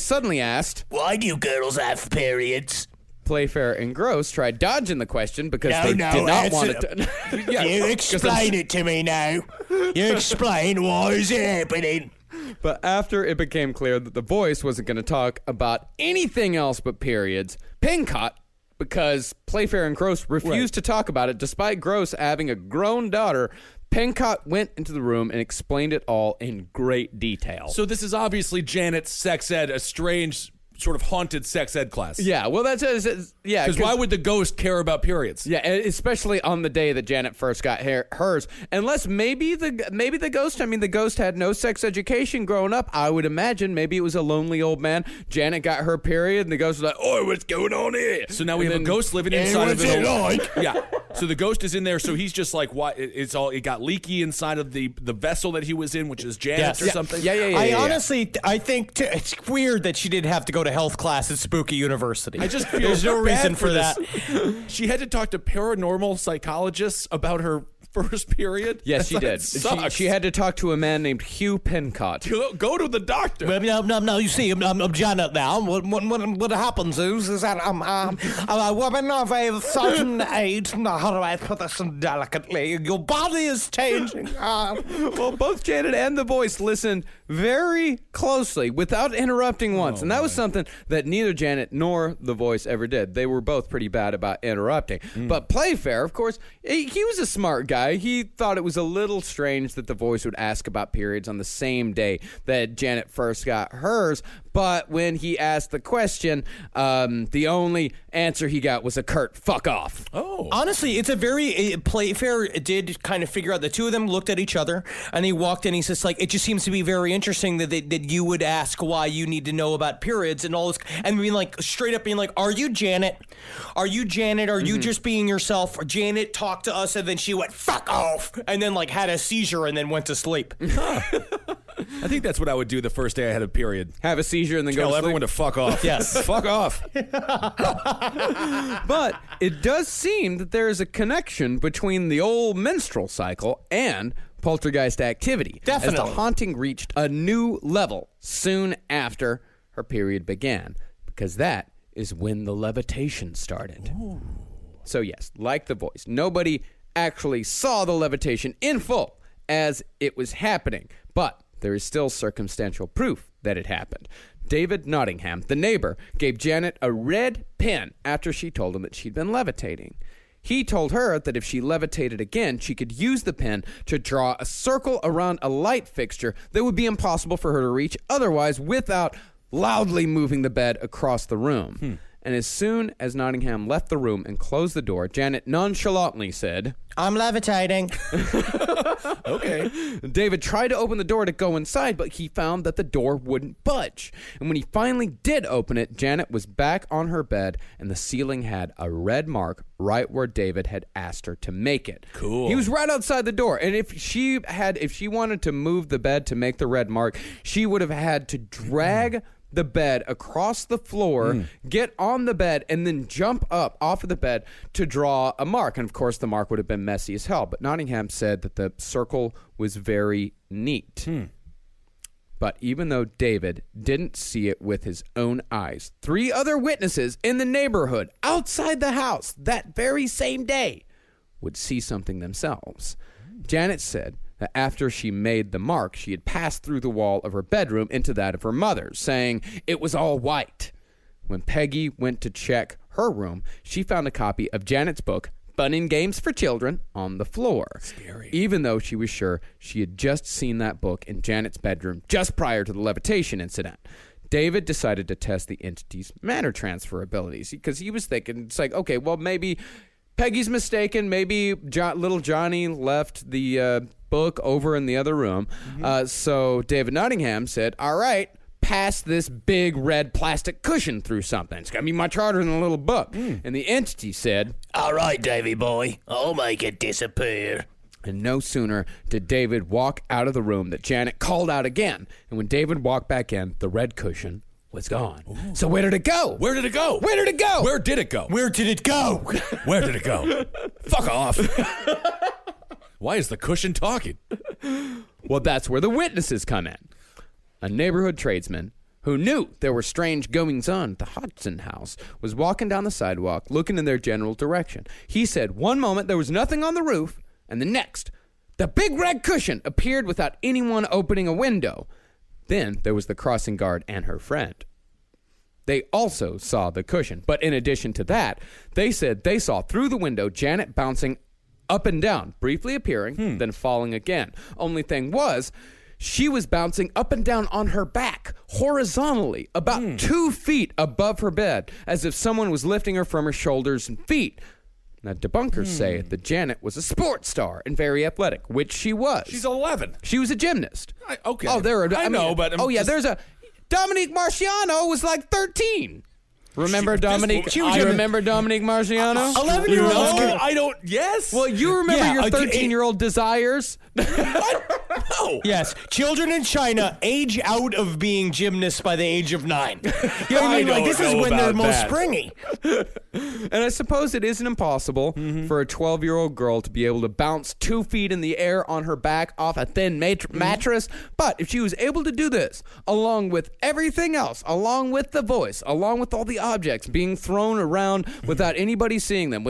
suddenly asked, "Why do you girls have periods?" Playfair and Gross tried dodging the question because they did not want it to... You explain it to me now. You explain why is it happening. But after it became clear that the voice wasn't going to talk about anything else but periods, Pincott, because Playfair and Gross refused to talk about it, despite Gross having a grown daughter, Pincott went into the room and explained it all in great detail. So this is obviously Janet's sex ed, a strange sort of haunted sex ed class. Yeah, well, yeah. Because why would the ghost care about periods? Yeah, especially on the day that Janet first got hers. Unless maybe the ghost, the ghost had no sex education growing up. I would imagine maybe it was a lonely old man. Janet got her period, and the ghost was like, "Oh, what's going on here?" So now we have a ghost living inside of it. Yeah. So the ghost is in there. So he's just like, "What? It got leaky inside of the vessel that he was in, which is Janet's or something." Yeah. Honestly, I think it's weird that she didn't have to go to health class at Spooky University. I just feel there's no reason for that. She had to talk to paranormal psychologists about her first period. Yes, she did. She had to talk to a man named Hugh Pincott. Go to the doctor. Well, no. You see, I'm Janet now. What happens is that I'm a woman of a certain age. How do I put this delicately? Your body is changing. Well, both Janet and the voice listened very closely without interrupting once, and that was something that neither Janet nor the voice ever did. They were both pretty bad about interrupting. But Playfair, of course, he was a smart guy. He thought it was a little strange that the voice would ask about periods on the same day that Janet first got hers. But when he asked the question, the only answer he got was a curt "fuck off." Oh. Honestly, it's a very... Playfair did kind of figure out, the two of them looked at each other, and he walked in, he's just like, it just seems to be very interesting that you would ask why you need to know about periods and all this, and being like, straight up being like, are you Janet? Are you Janet? Are you just being yourself? Or Janet talked to us, and then she went, "fuck off," and then like had a seizure and then went to sleep. I think that's what I would do the first day I had a period. Have a seizure and then Tell go to everyone to fuck off. Yes. Fuck off. But it does seem that there is a connection between the old menstrual cycle and poltergeist activity. Definitely. As the haunting reached a new level soon after her period began, because that is when the levitation started. Ooh. So yes, like the voice, nobody actually saw the levitation in full as it was happening, but there is still circumstantial proof that it happened. David Nottingham, the neighbor, gave Janet a red pen after she told him that she'd been levitating. He told her that if she levitated again, she could use the pen to draw a circle around a light fixture that would be impossible for her to reach otherwise without loudly moving the bed across the room. And as soon as Nottingham left the room and closed the door, Janet nonchalantly said, I'm levitating. Okay. David tried to open the door to go inside, but he found that the door wouldn't budge. And when he finally did open it, Janet was back on her bed, and the ceiling had a red mark right where David had asked her to make it. Cool. He was right outside the door, and if she wanted to move the bed to make the red mark, she would have had to drag the bed across the floor, get on the bed, and then jump up off of the bed to draw a mark. And of course, the mark would have been messy as hell. But Nottingham said that the circle was very neat. But even though David didn't see it with his own eyes, 3 other witnesses in the neighborhood outside the house that very same day would see something themselves. Janet said that after she made the mark, she had passed through the wall of her bedroom into that of her mother's, saying it was all white. When Peggy went to check her room, she found a copy of Janet's book, Fun and Games for Children, on the floor. Scary. Even though she was sure she had just seen that book in Janet's bedroom just prior to the levitation incident. David decided to test the entity's matter transfer abilities because he was thinking, it's like, okay, well, maybe Peggy's mistaken. Maybe little Johnny left the book over in the other room. So David Nottingham said, all right, pass this big red plastic cushion through something. It's got to be much harder than a little book. And the entity said, all right, Davy boy, I'll make it disappear. And no sooner did David walk out of the room that Janet called out again. And when David walked back in, the red cushion was gone. Ooh. So where did it go? Where did it go? Where did it go? Where did it go? Where did it go? Where did it go? Fuck off. Why is the cushion talking? Well, that's where the witnesses come in. A neighborhood tradesman who knew there were strange goings-on at the Hodgson house was walking down the sidewalk looking in their general direction. He said one moment there was nothing on the roof, and the next, the big red cushion appeared without anyone opening a window. Then there was the crossing guard and her friend. They also saw the cushion, but in addition to that, they said they saw through the window Janet bouncing up and down, briefly appearing, then falling again. Only thing was, she was bouncing up and down on her back, horizontally, about 2 feet above her bed, as if someone was lifting her from her shoulders and feet. Now, debunkers say that Janet was a sports star and very athletic, which she was. She's 11. She was a gymnast. Okay. Oh, I know, but there's a Dominique Marciano was like 13. Remember Dominique? Remember Dominique Marciano? 11-year-olds. I don't. Yes. Well, you remember your 13-year-old desires? No. Yes, children in China age out of being gymnasts by the age of 9. You know what I mean? Like, this is when they're most springy. And I suppose it isn't impossible for a 12-year-old girl to be able to bounce 2 feet in the air on her back off a thin mattress. But if she was able to do this, along with everything else, along with the voice, along with all the objects being thrown around without anybody seeing them,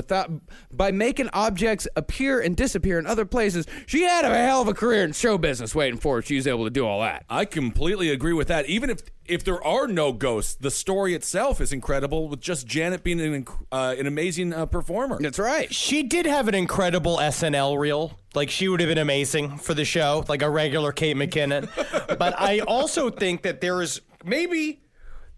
by making objects appear and disappear in other places, she had a hell of a career in show business waiting for her if she was able to do all that. I completely agree with that. Even if there are no ghosts, the story itself is incredible with just Janet being an amazing performer. That's right. She did have an incredible SNL reel. Like, she would have been amazing for the show, like a regular Kate McKinnon. But I also think that there is maybe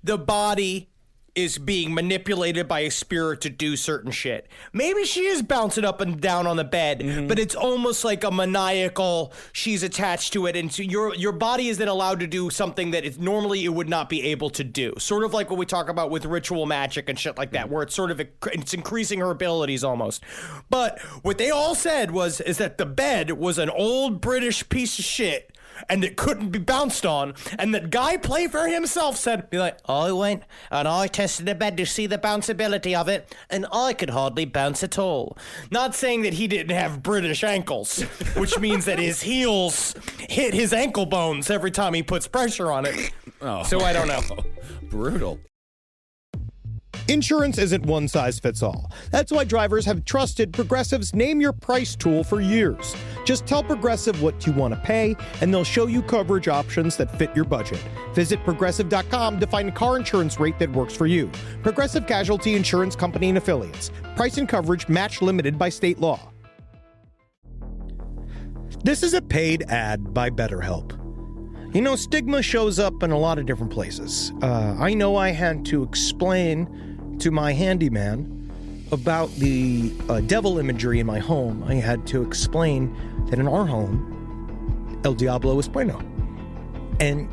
the body is being manipulated by a spirit to do certain shit. Maybe she is bouncing up and down on the bed, but it's almost like a maniacal, she's attached to it, and so your body is then allowed to do something that normally it would not be able to do. Sort of like what we talk about with ritual magic and shit like that, where it's increasing her abilities almost. But what they all said is that the bed was an old British piece of shit and it couldn't be bounced on, and that Guy Playfair himself said, I went and I tested the bed to see the bounceability of it, and I could hardly bounce at all. Not saying that he didn't have British ankles, which means that his heels hit his ankle bones every time he puts pressure on it. Oh. So I don't know. Brutal. Insurance isn't one size fits all. That's why drivers have trusted Progressive's Name Your Price tool for years. Just tell Progressive what you want to pay, and they'll show you coverage options that fit your budget. Visit Progressive.com to find a car insurance rate that works for you. Progressive Casualty Insurance Company and Affiliates. Price and coverage match limited by state law. This is a paid ad by BetterHelp. You know, stigma shows up in a lot of different places. I know I had to explain to my handyman about the devil imagery in my home. I had to explain that in our home, El Diablo es bueno. And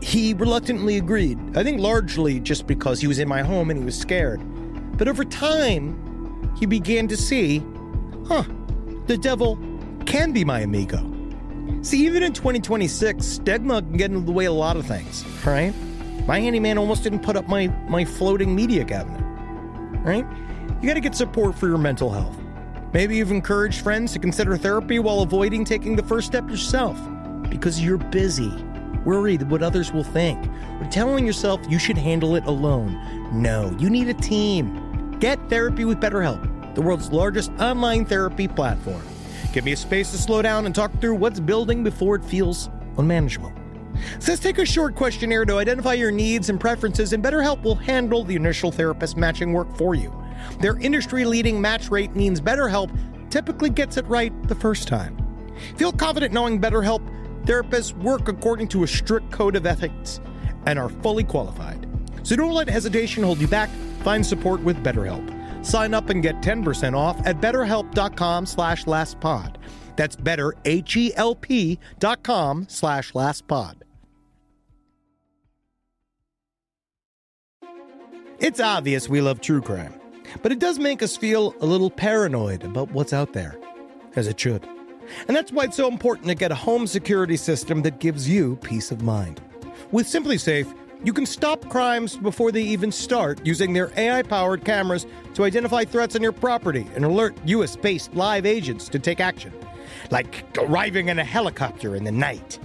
he reluctantly agreed. I think largely just because he was in my home and he was scared. But over time, he began to see, the devil can be my amigo. See, even in 2026, stigma can get in the way of a lot of things, right? My handyman almost didn't put up my floating media cabinet, right? You gotta get support for your mental health. Maybe you've encouraged friends to consider therapy while avoiding taking the first step yourself because you're busy, worried what others will think, or telling yourself you should handle it alone. No, you need a team. Get therapy with BetterHelp, the world's largest online therapy platform. Give me a space to slow down and talk through what's building before it feels unmanageable. So let's take a short questionnaire to identify your needs and preferences, and BetterHelp will handle the initial therapist matching work for you. Their industry-leading match rate means BetterHelp typically gets it right the first time. Feel confident knowing BetterHelp therapists work according to a strict code of ethics and are fully qualified. So don't let hesitation hold you back. Find support with BetterHelp. Sign up and get 10% off at betterhelp.com/lastpod. That's betterhelp.com/lastpod. It's obvious we love true crime, but it does make us feel a little paranoid about what's out there, as it should. And that's why it's so important to get a home security system that gives you peace of mind. With Simply Safe, you can stop crimes before they even start using their AI-powered cameras to identify threats on your property and alert US-based live agents to take action. Like arriving in a helicopter in the night,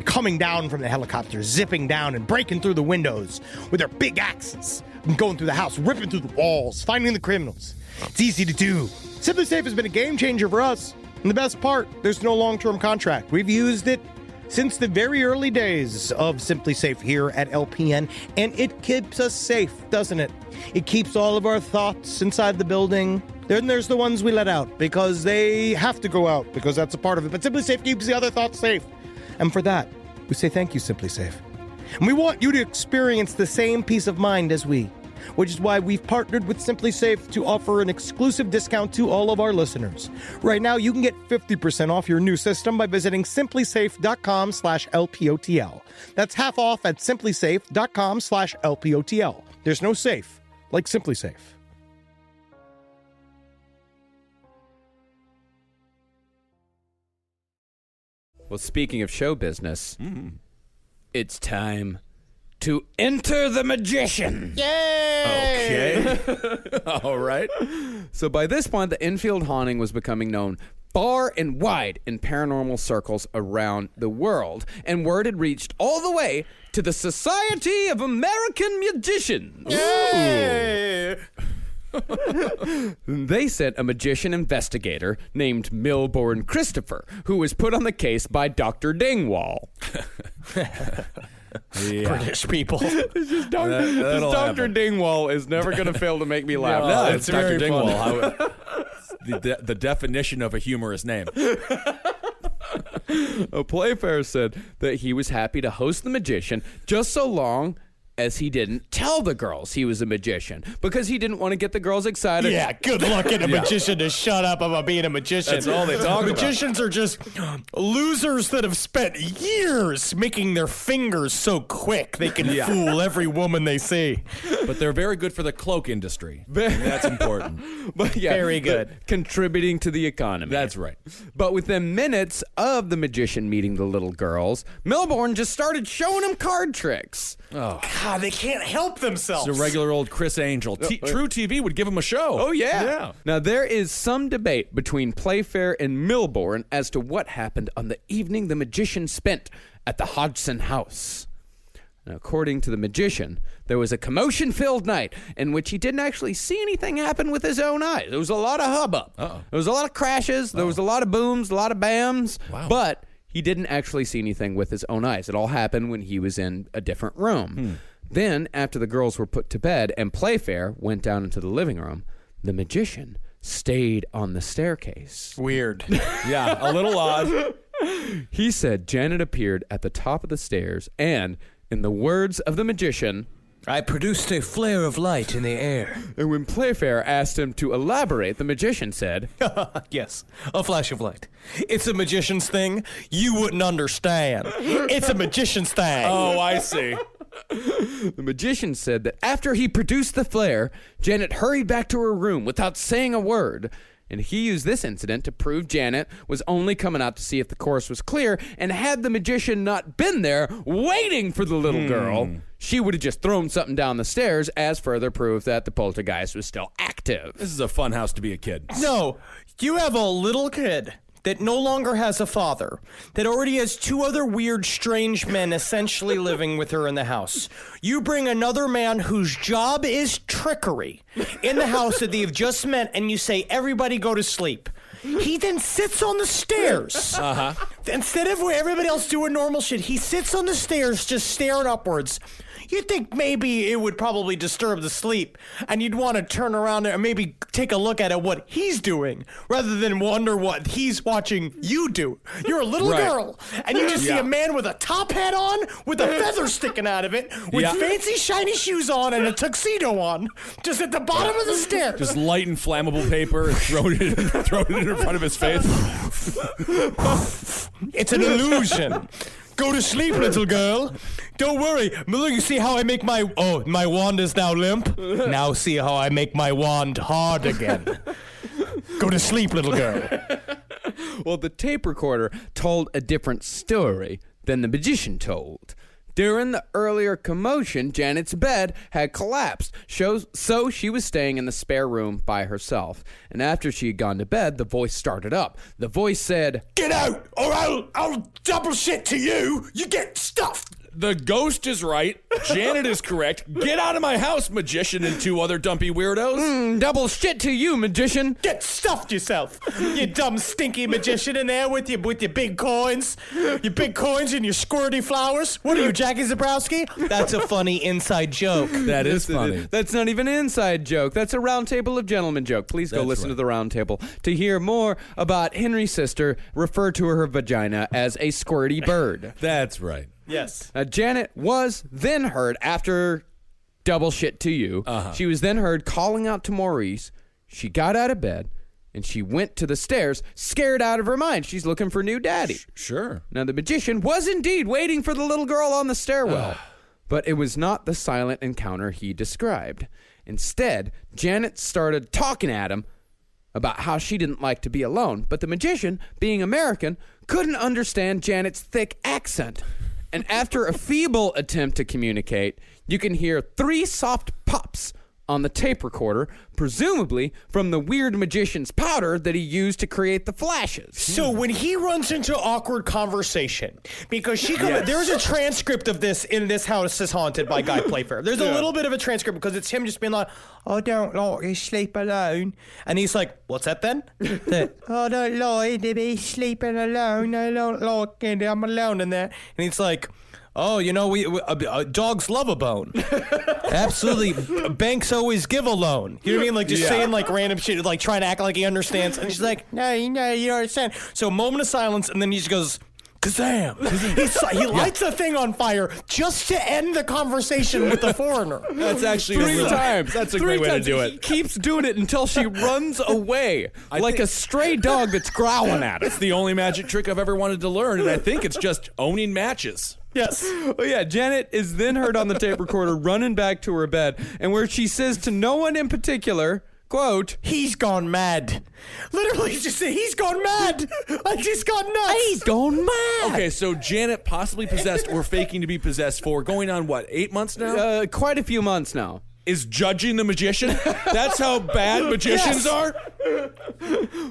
coming down from the helicopter, zipping down and breaking through the windows with their big axes, and going through the house, ripping through the walls, finding the criminals. It's easy to do. Simply Safe has been a game changer for us. And the best part, there's no long-term contract. We've used it since the very early days of Simply Safe here at LPN, and it keeps us safe, doesn't it? It keeps all of our thoughts inside the building. Then there's the ones we let out because they have to go out because that's a part of it. But Simply Safe keeps the other thoughts safe. And for that, we say thank you, Simply Safe. And we want you to experience the same peace of mind as we, which is why we've partnered with Simply Safe to offer an exclusive discount to all of our listeners. Right now, you can get 50% off your new system by visiting simplysafe.com/LPOTL. That's half off at simplysafe.com/LPOTL. There's no safe like Simply Safe. Well, speaking of show business, it's time to enter the magician. Yay! Okay. All right. So by this point, the Enfield haunting was becoming known far and wide in paranormal circles around the world, and word had reached all the way to the Society of American Magicians. Yay! They sent a magician investigator named Milbourne Christopher, who was put on the case by Dr. Dingwall. British people. Dr. Dingwall is never going to fail to make me laugh. No, it's Dr. Dingwall. The definition of a humorous name. Playfair said that he was happy to host the magician just so long as he didn't tell the girls he was a magician because he didn't want to get the girls excited. Yeah, good luck getting a magician to shut up about being a magician. That's all they talk about. Magicians are just losers that have spent years making their fingers so quick they can fool every woman they see. But they're very good for the cloak industry. That's important. But very good. Contributing to the economy. That's right. But within minutes of the magician meeting the little girls, Milbourne just started showing them card tricks. Oh, God, they can't help themselves. it's a regular old Chris Angel. True TV would give him a show. Oh, yeah. Now, there is some debate between Playfair and Milbourne as to what happened on the evening the magician spent at the Hodgson house. And according to the magician, there was a commotion-filled night in which he didn't actually see anything happen with his own eyes. There was a lot of hubbub. Uh-oh. There was a lot of crashes. There was a lot of booms, a lot of bams. Wow. But he didn't actually see anything with his own eyes. It all happened when he was in a different room. Then, after the girls were put to bed and Playfair went down into the living room, the magician stayed on the staircase. Weird. Yeah, a little odd. He said Janet appeared at the top of the stairs and, in the words of the magician, I produced a flare of light in the air. And when Playfair asked him to elaborate, the magician said, Yes, a flash of light. It's a magician's thing. You wouldn't understand. It's a magician's thing. Oh, I see. The magician said that after he produced the flare, Janet hurried back to her room without saying a word. And he used this incident to prove Janet was only coming out to see if the course was clear, and had the magician not been there waiting for the little girl, she would have just thrown something down the stairs as further proof that the poltergeist was still active. This is a fun house to be a kid. No, you have a little kid that no longer has a father, that already has two other weird, strange men essentially living with her in the house. You bring another man whose job is trickery in the house that they've just met, and you say, everybody go to sleep. He then sits on the stairs. Instead of where everybody else doing normal shit, he sits on the stairs just staring upwards. You'd think maybe it would probably disturb the sleep, and you'd want to turn around and maybe take a look at what he's doing, rather than wonder what he's watching you do. You're a little girl, and you just see a man with a top hat on, with a feather sticking out of it, with fancy shiny shoes on and a tuxedo on, just at the bottom of the stairs. Just light and flammable paper and throw it in front of his face. It's an illusion. Go to sleep, little girl. Don't worry. Look, you see how I make my... Oh, my wand is now limp. Now see how I make my wand hard again. Go to sleep, little girl. Well, the tape recorder told a different story than the magician told. During the earlier commotion, Janet's bed had collapsed, so she was staying in the spare room by herself. And after she had gone to bed, the voice started up. The voice said, Get out, or I'll double shit to you. You get stuffed. The ghost is right. Janet is correct. Get out of my house, magician and two other dumpy weirdos. Double shit to you, magician. Get stuffed yourself, you dumb, stinky magician in there with your big coins. Your big coins and your squirty flowers. What are you, Jackie Zabrowski? That's a funny inside joke. That is funny. That's not even an inside joke. That's a Round Table of Gentlemen joke. Please go listen to the Round Table to hear more about Henry's sister refer to her vagina as a squirty bird. That's right. Yes. Janet was then heard after double shit to you. She was then heard calling out to Maurice. She got out of bed and she went to the stairs, scared out of her mind. She's looking for new daddy. Sure. Now, the magician was indeed waiting for the little girl on the stairwell, but it was not the silent encounter he described. Instead, Janet started talking at him about how she didn't like to be alone, but the magician, being American, couldn't understand Janet's thick accent. And after a feeble attempt to communicate, you can hear 3 soft pops on the tape recorder, presumably from the weird magician's powder that he used to create the flashes. So when he runs into awkward conversation, because there's a transcript of this in This House is Haunted by Guy Playfair. There's a little bit of a transcript because it's him just being like, I don't like to sleep alone. And he's like, what's that then? I don't like to be sleeping alone. I don't like it. I'm alone in there. And he's like, oh, you know, we dogs love a bone. Absolutely. Banks always give a loan. You know what I mean? Like, just saying, like, random shit, like, trying to act like he understands. And she's like, no, you don't understand. So, moment of silence, and then he just goes, Kazam! He lights a thing on fire just to end the conversation with the foreigner. That's actually Three times. That's a great way to do it. He keeps doing it until she runs away like a stray dog that's growling at it. It's the only magic trick I've ever wanted to learn, and I think it's just owning matches. Yes. Oh, yeah. Janet is then heard on the tape recorder running back to her bed, and where she says to no one in particular, quote, "He's gone mad." Literally just say, "He's gone mad. I just got nuts. He's gone mad." Okay, so Janet possibly possessed or faking to be possessed for going on, what, 8 months now? Quite a few months now. Is judging the magician? That's how bad magicians are?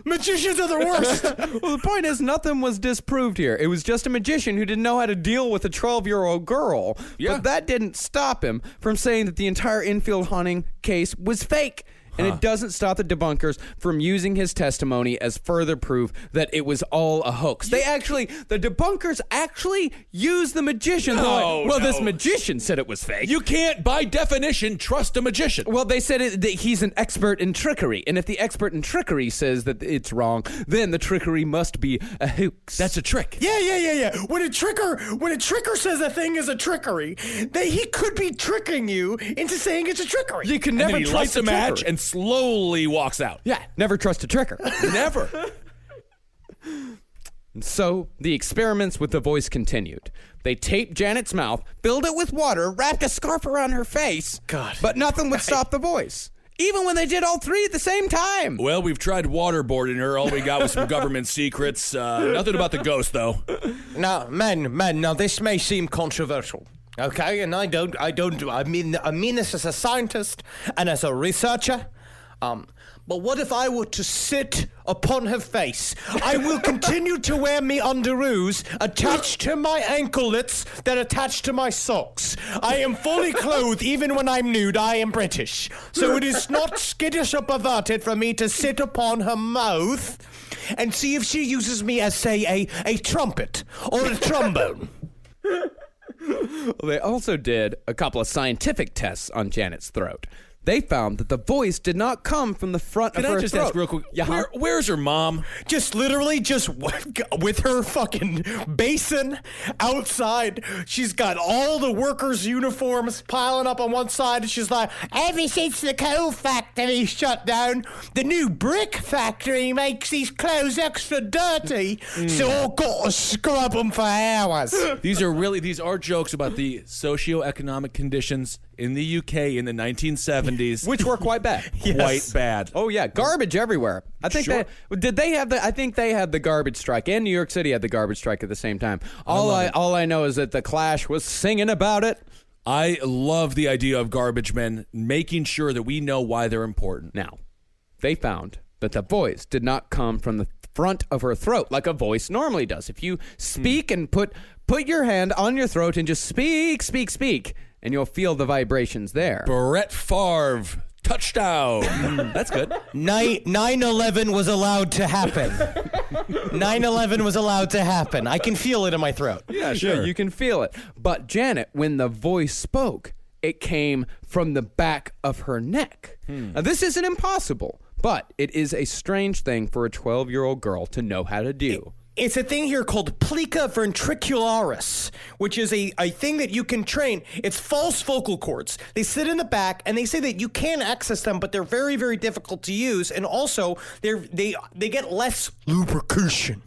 Magicians are the worst. Well, the point is, nothing was disproved here. It was just a magician who didn't know how to deal with a 12-year-old girl. Yeah. But that didn't stop him from saying that the entire Enfield haunting case was fake. And it doesn't stop the debunkers from using his testimony as further proof that it was all a hoax. The debunkers actually use the magician. This magician said it was fake. You can't, by definition, trust a magician. Well, they said that he's an expert in trickery. And if the expert in trickery says that it's wrong, then the trickery must be a hoax. That's a trick. Yeah. When a tricker says a thing is a trickery, he could be tricking you into saying it's a trickery. You can never and then he trust lights a match and slowly walks out. Yeah, never trust a tricker. Never. So the experiments with the voice continued. They taped Janet's mouth, filled it with water, wrapped a scarf around her face. God. But nothing would stop the voice. Even when they did all three at the same time. Well, we've tried waterboarding her. All we got was some government secrets. Nothing about the ghost, though. Now, now this may seem controversial. Okay, and I mean this as a scientist and as a researcher. But what if I were to sit upon her face? I will continue to wear me underoos attached to my anklets that attach to my socks. I am fully clothed even when I'm nude. I am British. So it is not skittish or perverted for me to sit upon her mouth and see if she uses me as, say, a trumpet or a trombone. Well, they also did a couple of scientific tests on Janet's throat. They found that the voice did not come from the front of her throat. Can I just ask real quick, where's her mom? Just literally with her fucking basin outside. She's got all the workers' uniforms piling up on one side, and she's like, ever since the coal factory shut down, the new brick factory makes these clothes extra dirty, so I've got to scrub them for hours. These are jokes about the socioeconomic conditions in the UK in the 1970s, which were quite bad. Yes. Quite bad. Oh yeah, garbage everywhere. I think I think they had the garbage strike, and New York City had the garbage strike at the same time. All I know is that the Clash was singing about it. I love the idea of garbage men making sure that we know why they're important. Now, they found that the voice did not come from the front of her throat like a voice normally does. If you speak and put your hand on your throat and just speak, and you'll feel the vibrations there. Brett Favre, touchdown. That's good. 9/11 was allowed to happen. 9/11 was allowed to happen. I can feel it in my throat. Yeah, sure. Yeah, you can feel it. But Janet, when the voice spoke, it came from the back of her neck. Now, this isn't impossible, but it is a strange thing for a 12-year-old girl to know how to do. It's a thing here called plica ventricularis, which is a thing that you can train. It's false vocal cords. They sit in the back, and they say that you can access them, but they're very, very difficult to use. And also, they get less lubrication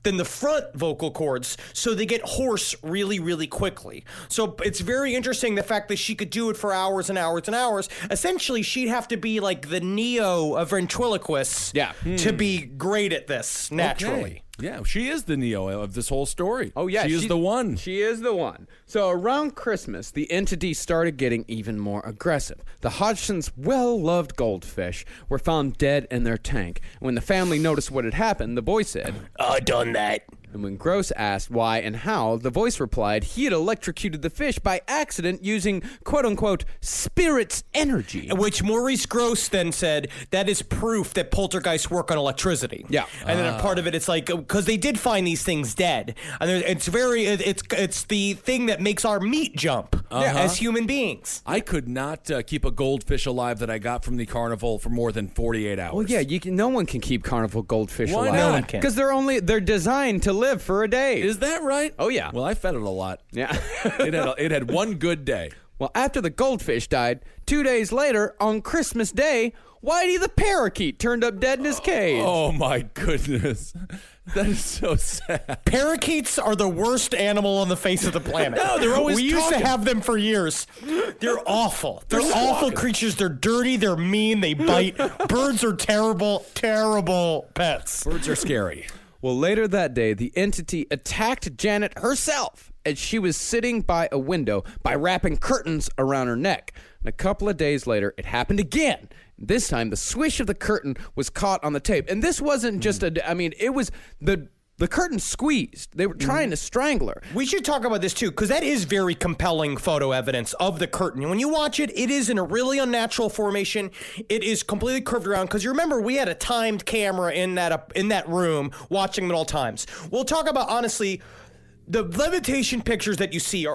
than the front vocal cords, so they get hoarse really, really quickly. So it's very interesting the fact that she could do it for hours and hours and hours. Essentially, she'd have to be like the Neo of ventriloquists to be great at this naturally. Okay. Yeah, she is the Neo of this whole story. Oh, yeah. She is the one. She is the one. So around Christmas, the entity started getting even more aggressive. The Hodgsons' well-loved goldfish were found dead in their tank. And when the family noticed what had happened, the boy said, I done that. And when Gross asked why and how, the voice replied he had electrocuted the fish by accident using quote-unquote spirit's energy. Which Maurice Gross then said, that is proof that poltergeists work on electricity. Yeah. And then a part of it, it's like, because they did find these things dead. And it's the thing that makes our meat jump as human beings. I could not keep a goldfish alive that I got from the carnival for more than 48 hours. Well, yeah, no one can keep carnival goldfish alive. No one can. Because they're designed to live for a day. Is that right? Oh, yeah. Well, I fed it a lot. Yeah. It had one good day. Well, after the goldfish died, 2 days later, on Christmas Day, Whitey the parakeet turned up dead in his cage. Oh, my goodness. That is so sad. Parakeets are the worst animal on the face of the planet. No, they're always We used to have them for years. They're awful. They're awful creatures. They're dirty. They're mean. They bite. Birds are terrible, terrible pets. Birds are scary. Well, later that day, the entity attacked Janet herself as she was sitting by a window by wrapping curtains around her neck. And a couple of days later, it happened again. This time, the swish of the curtain was caught on the tape. And this wasn't just it was the curtain squeezed. They were trying to strangle her. We should talk about this, too, because that is very compelling photo evidence of the curtain. When you watch it, it is in a really unnatural formation. It is completely curved around, because you remember we had a timed camera in that room watching them at all times. We'll talk about, honestly, the levitation pictures that you see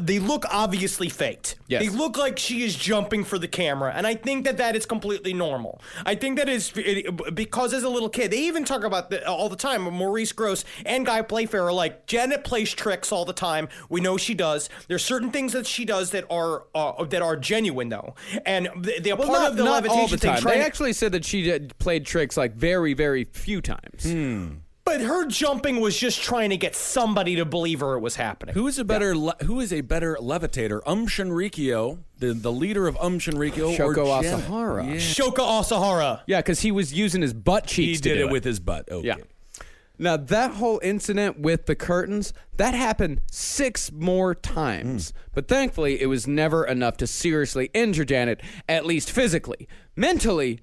they look obviously faked. Yes. They look like she is jumping for the camera, and I think that is completely normal. I think that is because as a little kid, they even talk about all the time. Maurice Grosse and Guy Playfair are like, Janet plays tricks all the time. We know she does. There's certain things that she does that are genuine though, and they're part of the levitation all the time. thing. They actually said that she played tricks like very, very few times. But her jumping was just trying to get somebody to believe her it was happening. Who is a better levitator? Shinrikyo, the leader of Shinrikyo, Shoko or Janet? Asahara. Yeah. Shoko Asahara. Yeah, because he was using his butt cheeks to do it. He did it with his butt. Okay. Yeah. Now, that whole incident with the curtains, that happened 6 more times. But thankfully, it was never enough to seriously injure Janet, at least physically. Mentally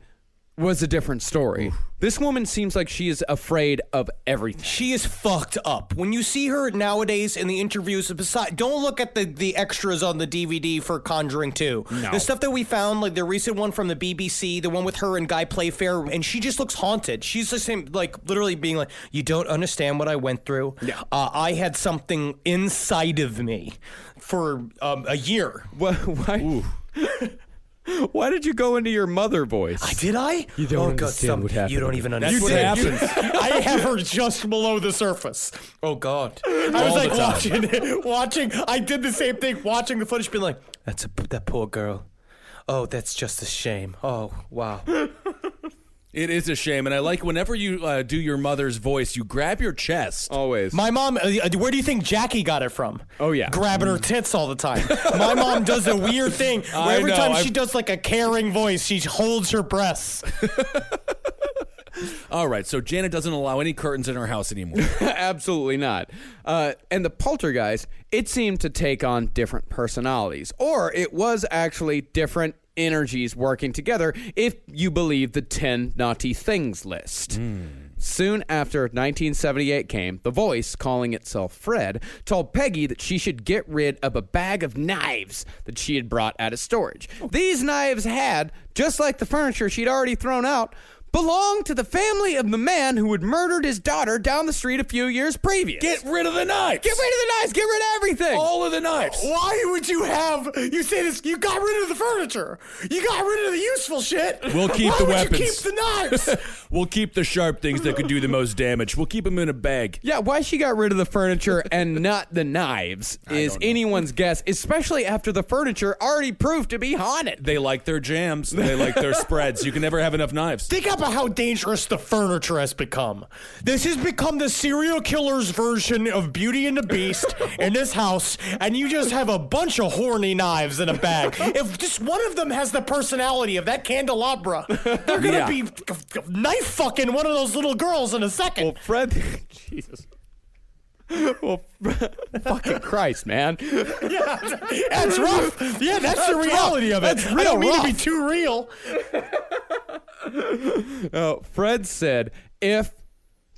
was a different story. This woman seems like she is afraid of everything. She is fucked up. When you see her nowadays in the interviews, don't look at the extras on the DVD for Conjuring 2. No. The stuff that we found, like the recent one from the BBC, the one with her and Guy Playfair, and she just looks haunted. She's the same, like literally being like, you don't understand what I went through. Yeah. I had something inside of me for a year. Why? Why did you go into your mother voice? Did I? You don't understand what happened. You don't even understand. That's what happens. I have her just below the surface. Oh, God. I was like watching. I did the same thing, watching the footage, being like, that poor girl. Oh, that's just a shame. Oh, wow. It is a shame, and I like whenever you do your mother's voice, you grab your chest. Always. My mom, where do you think Jackie got it from? Oh, yeah. Grabbing her tits all the time. My mom does a weird thing where every time she does like a caring voice, she holds her breasts. All right, so Janet doesn't allow any curtains in her house anymore. Absolutely not. And the poltergeist, it seemed to take on different personalities, or it was actually different energies working together, if you believe the 10 naughty things list. Soon after 1978 came, the voice, calling itself Fred, told Peggy that she should get rid of a bag of knives that she had brought out of storage. These knives had, just like the furniture she'd already thrown out, belonged to the family of the man who had murdered his daughter down the street a few years previous. Get rid of the knives. Get rid of the knives. Get rid of everything. All of the knives. Why would you say this? You got rid of the furniture. You got rid of the useful shit. We'll keep Why the would weapons. You keep the knives. We'll keep the sharp things that could do the most damage. We'll keep them in a bag. Yeah, why she got rid of the furniture and not the knives is anyone's guess, especially after the furniture already proved to be haunted. They like their jams. They like their spreads. You can never have enough knives. Think about how dangerous the furniture has become. This has become the serial killer's version of Beauty and the Beast in this house, and you just have a bunch of horny knives in a bag. If just one of them has the personality of that candelabra, they're gonna be knife fucking one of those little girls in a second. Well, Fred, Jesus. Well, fucking Christ, man. Yeah, that's rough. Yeah, that's the reality of it. I don't mean to be too real. Fred said if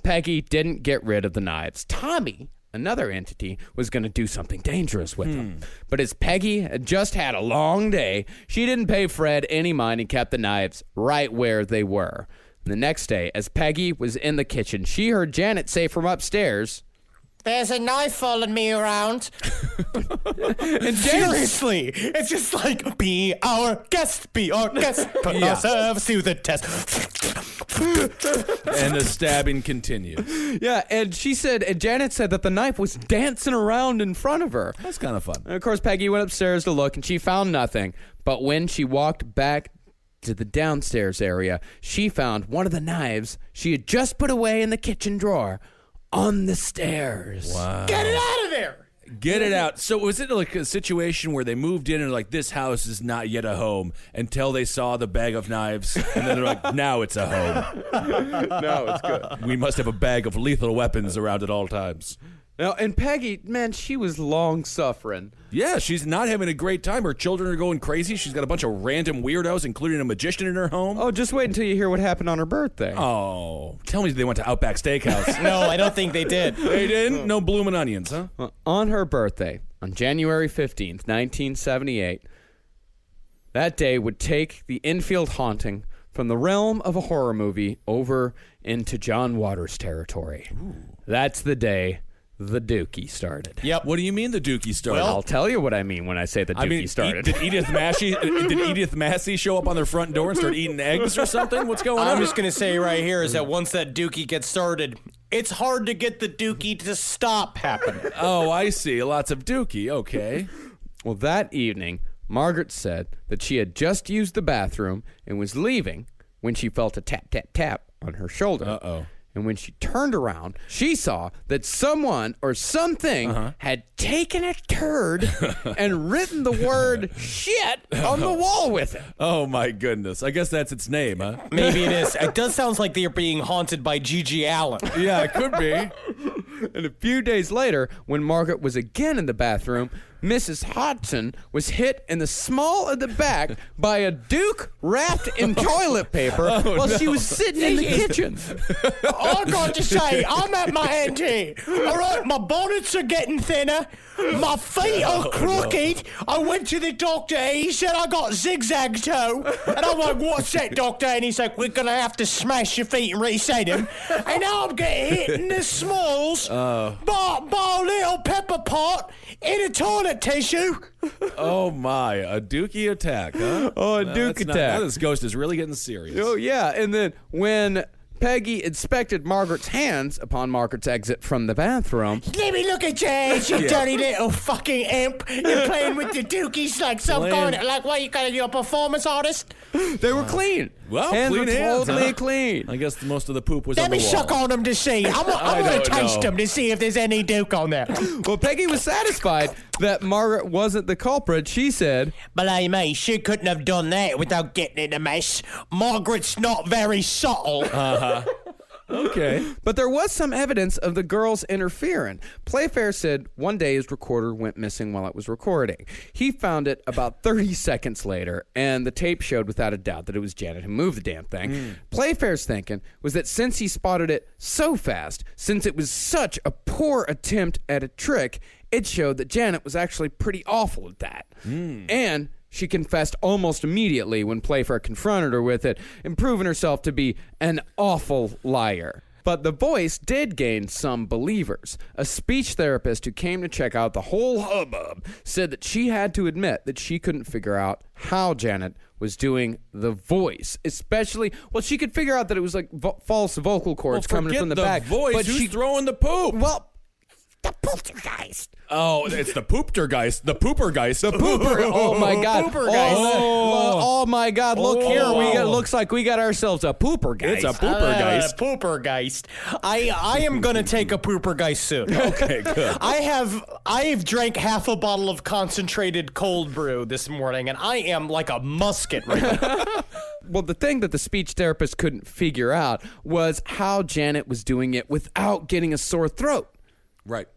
Peggy didn't get rid of the knives, Tommy, another entity, was going to do something dangerous with them. But as Peggy had just had a long day, she didn't pay Fred any mind and kept the knives right where they were. And the next day, as Peggy was in the kitchen, she heard Janet say from upstairs, There's a knife following me around. And seriously, it's just like, be our guest, put ourselves to the test. And the stabbing continued. Yeah, and Janet said that the knife was dancing around in front of her. That's kind of fun. And of course, Peggy went upstairs to look, and she found nothing. But when she walked back to the downstairs area, she found one of the knives she had just put away in the kitchen drawer on the stairs. Wow. Get it out of there! Get it out. So was it like a situation where they moved in and like, this house is not yet a home until they saw the bag of knives, and then they're like, now it's a home. No, it's good. We must have a bag of lethal weapons around at all times. Now, and Peggy, man, she was long suffering. Yeah, she's not having a great time. Her children are going crazy. She's got a bunch of random weirdos, including a magician in her home. Oh, just wait until you hear what happened on her birthday. Oh, tell me they went to Outback Steakhouse. No, I don't think they did. They didn't? No bloomin' onions, huh? Well, on her birthday, on January 15th, 1978, that day would take the Enfield haunting from the realm of a horror movie over into John Waters territory. Ooh. That's the day the Dookie started. Yep. What do you mean the Dookie started? Well, I'll tell you what I mean when I say the Dookie started. Did Edith Massey show up on their front door and start eating eggs or something? What's going on? I'm just going to say right here is that once that Dookie gets started, it's hard to get the Dookie to stop happening. Oh, I see. Lots of Dookie. Okay. Well, that evening, Margaret said that she had just used the bathroom and was leaving when she felt a tap, tap, tap on her shoulder. Uh-oh. And when she turned around, she saw that someone or something had taken a turd and written the word shit on the wall with it. Oh, my goodness. I guess that's its name, huh? Maybe it is. It does sound like they're being haunted by G.G. Allen. Yeah, it could be. And a few days later, when Margaret was again in the bathroom, Mrs. Hodgson was hit in the small of the back by a Duke wrapped in toilet paper while she was sitting in the kitchen. I got to say, I'm at my end here. All right, my bonnets are getting thinner. My feet are crooked. No. I went to the doctor. He said I got zigzag toe. And I'm like, what's that, doctor? And he's like, we're going to have to smash your feet and reset them. And now I'm getting hit in the smalls by a little pepper pot in a toilet tissue. Oh, my. A Dookie attack, huh? Oh, a Duke attack. Now this ghost is really getting serious. Oh, yeah. And then when Peggy inspected Margaret's hands upon Margaret's exit from the bathroom. Let me look at your hands, you dirty little fucking imp. You're playing with the dookies like some kind of, like, what, you got a performance artist? They were clean. Well, hands clean were hands, totally clean. I guess most of the poop was Let on the me wall. suck on them to see. I'm going to taste them to see if there's any Duke on there. Well, Peggy was satisfied that Margaret wasn't the culprit. She said, "Believe me, she couldn't have done that without getting in a mess. Margaret's not very subtle." Okay. But there was some evidence of the girls interfering. Playfair said one day his recorder went missing while it was recording. He found it about 30 seconds later, and the tape showed without a doubt that it was Janet who moved the damn thing. Playfair's thinking was that since he spotted it so fast, since it was such a poor attempt at a trick, it showed that Janet was actually pretty awful at that. And she confessed almost immediately when Playfair confronted her with it, and proven herself to be an awful liar. But the voice did gain some believers. A speech therapist who came to check out the whole hubbub said that she had to admit that she couldn't figure out how Janet was doing the voice, especially, well, she could figure out that it was like false vocal cords coming from the back. Voice, but who's throwing the poop? Well, the Poltergeist. Oh, it's the Poopergeist. The Poopergeist. The Pooper. Oh, my God. Poopergeist. Oh, my God. Look here. Looks like we got ourselves a Poopergeist. It's a Poopergeist. Poopergeist. I am going to take a Poopergeist soon. Okay, good. I have drank half a bottle of concentrated cold brew this morning, and I am like a musket right now. Well, the thing that the speech therapist couldn't figure out was how Janet was doing it without getting a sore throat. Right.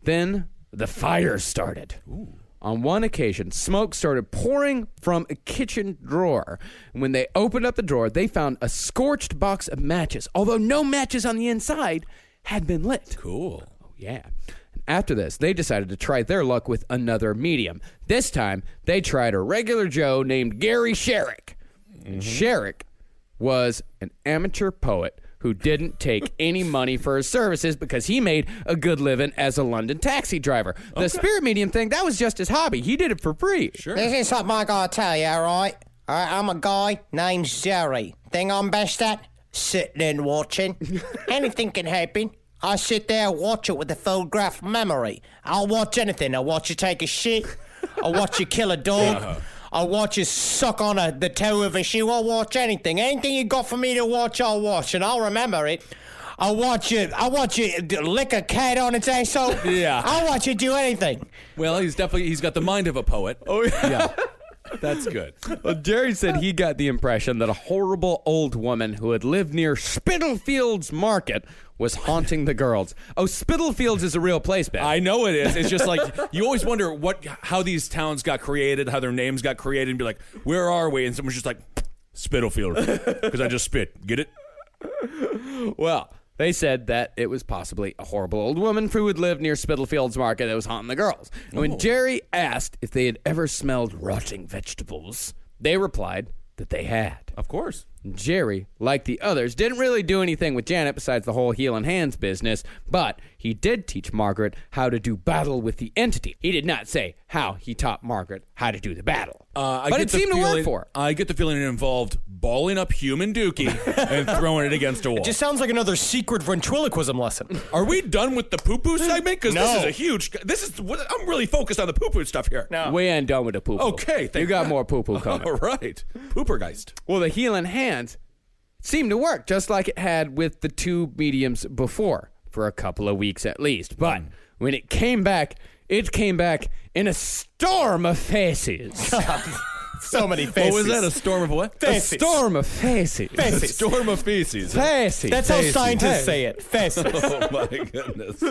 Then the fire started. Ooh. On one occasion, smoke started pouring from a kitchen drawer. And when they opened up the drawer, they found a scorched box of matches, although no matches on the inside had been lit. Cool. Oh, yeah. And after this, they decided to try their luck with another medium. This time, they tried a regular Joe named Gary Sherrick. Mm-hmm. Sherrick was an amateur poet who didn't take any money for his services because he made a good living as a London taxi driver. The spirit medium thing, that was just his hobby. He did it for free. Sure. This is something I gotta tell you, all right? I'm a guy named Jerry. Thing I'm best at? Sitting and watching. Anything can happen. I sit there and watch it with a photograph memory. I'll watch anything. I'll watch you take a shit. I'll watch you kill a dog. I'll watch you suck on the toe of a shoe. I'll watch anything. Anything you got for me to watch, I'll watch, and I'll remember it. I'll watch you lick a cat on its asshole. Yeah. I'll watch you do anything. Well, he's got the mind of a poet. Oh, yeah. That's good. Well, Jerry said he got the impression that a horrible old woman who had lived near Spitalfields Market was haunting the girls. Oh, Spitalfields is a real place, Ben. I know it is. It's just like, you always wonder how these towns got created, how their names got created, and be like, where are we? And someone's just like, Spitalfield, because I just spit. Get it? Well, they said that it was possibly a horrible old woman who would live near Spitalfields Market that was haunting the girls. And when Jerry asked if they had ever smelled rotting vegetables, they replied that they had. Of course. Jerry, like the others, didn't really do anything with Janet besides the whole healing hands business, but he did teach Margaret how to do battle with the entity. He did not say how he taught Margaret how to do the battle. But it seemed to work for her. I get the feeling it involved balling up human dookie and throwing it against a wall. It just sounds like another secret ventriloquism lesson. Are we done with the poo-poo segment? Because this is a huge... I'm really focused on the poo-poo stuff here. No. We ain't done with the poo-poo. Okay, you got more poo-poo coming. All right. Poopergeist. Well, the healing hands seemed to work just like it had with the two mediums before, for a couple of weeks at least. But when it came back in a storm of faces. So many faces. What was that? A storm of what? Faces. A storm of faces. A storm of feces. Faces. That's how scientists say it. Faces. Oh, my goodness.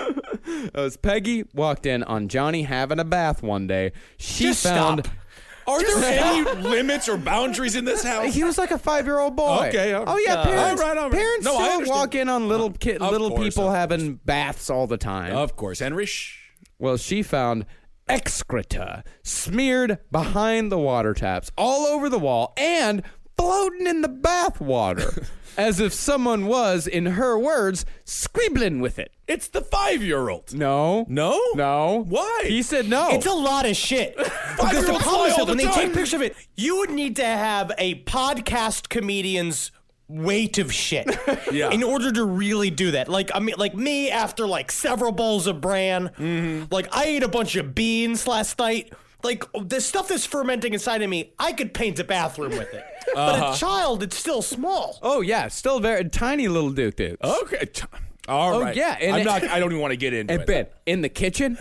As Peggy walked in on Johnny having a bath one day, she Just found... stop. Are there any limits or boundaries in this house? He was like a 5-year-old boy. Okay. Oh yeah, parents. All right. Parents No, I still understand. walk in on little course, people of having baths all the time. Of course. Henry. Well, she found excreta smeared behind the water taps all over the wall and floating in the bath water. As if someone was, in her words, scribbling with it. It's the 5-year-old. No. No? No. Why? He said no. It's a lot of shit. Because the problem is that when they take pictures of it, you would need to have a podcast comedian's weight of shit in order to really do that. Like, I mean, like me after like several bowls of bran, like I ate a bunch of beans last night. Like, the stuff that's fermenting inside of me, I could paint a bathroom with it. But a child, it's still small. Oh, yeah. Still very tiny little Duke. Okay. All right. Yeah. I don't even want to get into and it. Ben, in the kitchen,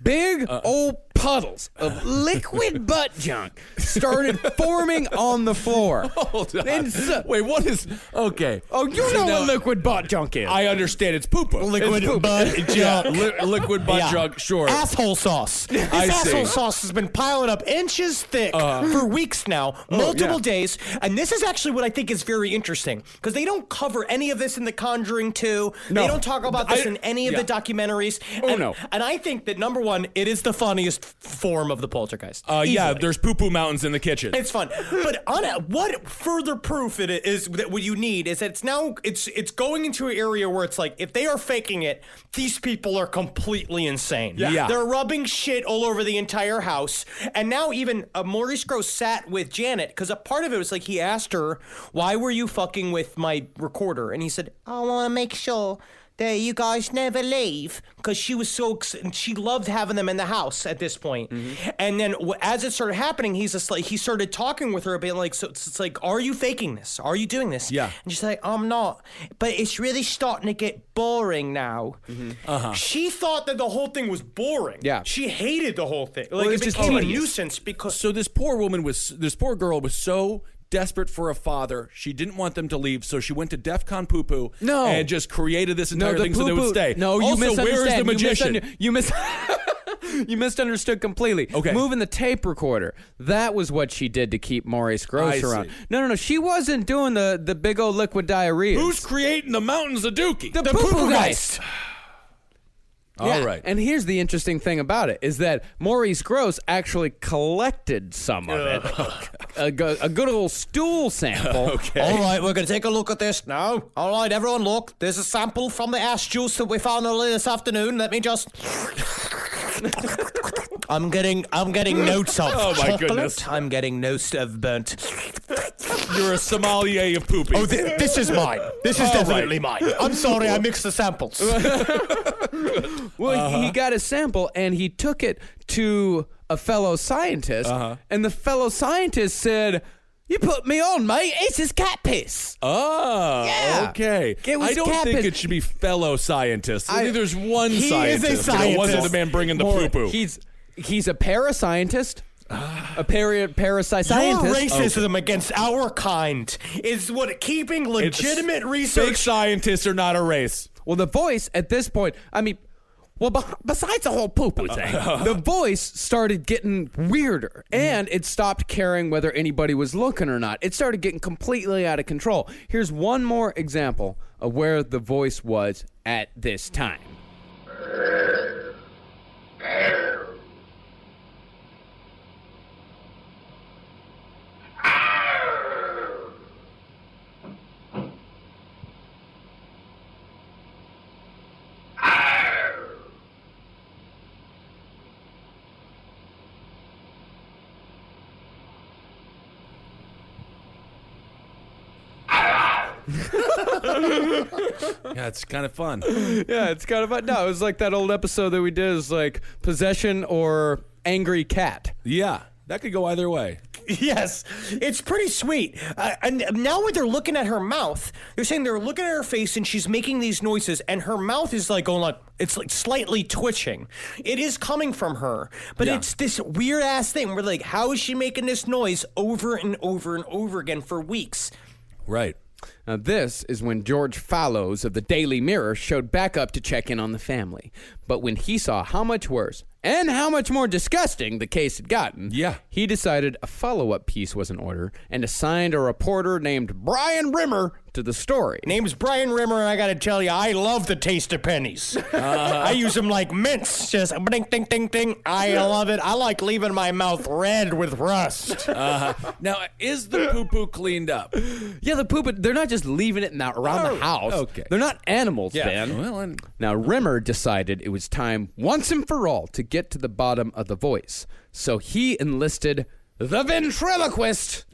big old puddles of liquid butt junk started forming on the floor. Hold on. Wait, what is... Okay. Oh, you know what liquid butt junk is. I understand. It's poo-poo. Liquid butt junk. Liquid butt junk, sure. Asshole sauce. This asshole sauce has been piling up inches thick for weeks now, multiple days. And this is actually what I think is very interesting, because they don't cover any of this in The Conjuring 2. No. They don't talk about this in any of the documentaries. And I think that, number one, it is the funniest form of the Poltergeist. Yeah, there's poo-poo mountains in the kitchen. It's fun. But what further proof it is that what you need is that it's going into an area where it's like, if they are faking it, these people are completely insane. Yeah. They're rubbing shit all over the entire house. And now even Maurice Grosse sat with Janet, because a part of it was like, he asked her, why were you fucking with my recorder? And he said, I want to make sure that you guys never leave, because she was she loved having them in the house at this point. And then as it started happening, he's just like, he started talking with her, being like, so it's like, are you faking this? Are you doing this? Yeah. And she's like, I'm not, but it's really starting to get boring now. She thought that the whole thing was boring. Yeah. She hated the whole thing. Like, it just became a tedious. nuisance because... So this poor girl was so desperate for a father, she didn't want them to leave, so she went to DEFCON poo-poo and just created this entire thing so they would stay. No, you also, misunderstand. where is the magician? You misunderstood completely. Okay. Moving the tape recorder. That was what she did to keep Maurice Grosse I around. see. No. She wasn't doing the big old liquid diarrhea. Who's creating the mountains of Dookie? The Poopergeist. All right. And here's the interesting thing about it is that Maurice Grosse actually collected some of it. A good old stool sample. Okay. All right, we're going to take a look at this now. All right, everyone, look. There's a sample from the ash juice that we found earlier this afternoon. Let me just... I'm getting notes of my goodness. I'm getting notes of burnt. You're a sommelier of poopy. Oh, this is mine. This is definitely mine. I'm sorry, I mixed the samples. Well, he got a sample and he took it to a fellow scientist, and the fellow scientist said, "You put me on, mate. It's his cat piss." Oh, Yeah. okay. It was I don't cat think piss. it should be fellow scientists. I think there's one He is a scientist. and It scientist. wasn't the man bringing the poo-poo. He's a parascientist. A parasite Your scientist. racism against our kind is what keeping legitimate research. Fake scientists are not a race. Well, the voice at this point, I mean, besides the whole poo-poo thing, the voice started getting weirder, and it stopped caring whether anybody was looking or not. It started getting completely out of control. Here's one more example of where the voice was at this time. Yeah, it's kind of fun. Yeah, it's kind of fun. No, it was like that old episode that we did. Is like possession or angry cat. Yeah, that could go either way. Yes, it's pretty sweet. And now when they're looking at her mouth, they're saying they're looking at her face and she's making these noises and her mouth is like going like, it's like slightly twitching. It is coming from her, but it's this weird ass thing where like, how is she making this noise over and over and over again for weeks? Right. Now, this is when George Fallows of the Daily Mirror showed back up to check in on the family. But when he saw how much worse and how much more disgusting the case had gotten, he decided a follow-up piece was in order and assigned a reporter named Brian Rimmer to the story. Name's Brian Rimmer, and I gotta tell you, I love the taste of pennies. I use them like mints, just ding, ding, ding, ding. I love it. I like leaving my mouth red with rust. Now, is the poo-poo cleaned up? Yeah, the poo-poo, they're not just leaving it around the house. Okay. They're not animals, Ben. Well, Now, Rimmer decided it was time once and for all to get to the bottom of the voice. So he enlisted the ventriloquist,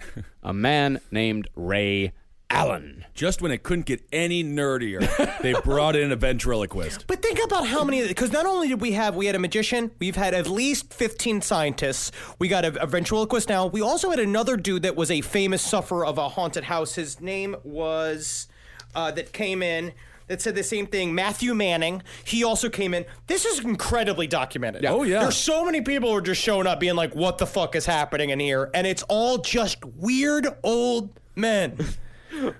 a man named Ray Allen. Just when it couldn't get any nerdier, they brought in a ventriloquist. But think about how many, because not only did we had a magician, we've had at least 15 scientists, we got a ventriloquist now, we also had another dude that was a famous sufferer of a haunted house. His name was, that came in, that said the same thing, Matthew Manning. He also came in. This is incredibly documented. Oh, yeah. There's so many people who are just showing up being like, what the fuck is happening in here? And it's all just weird old men.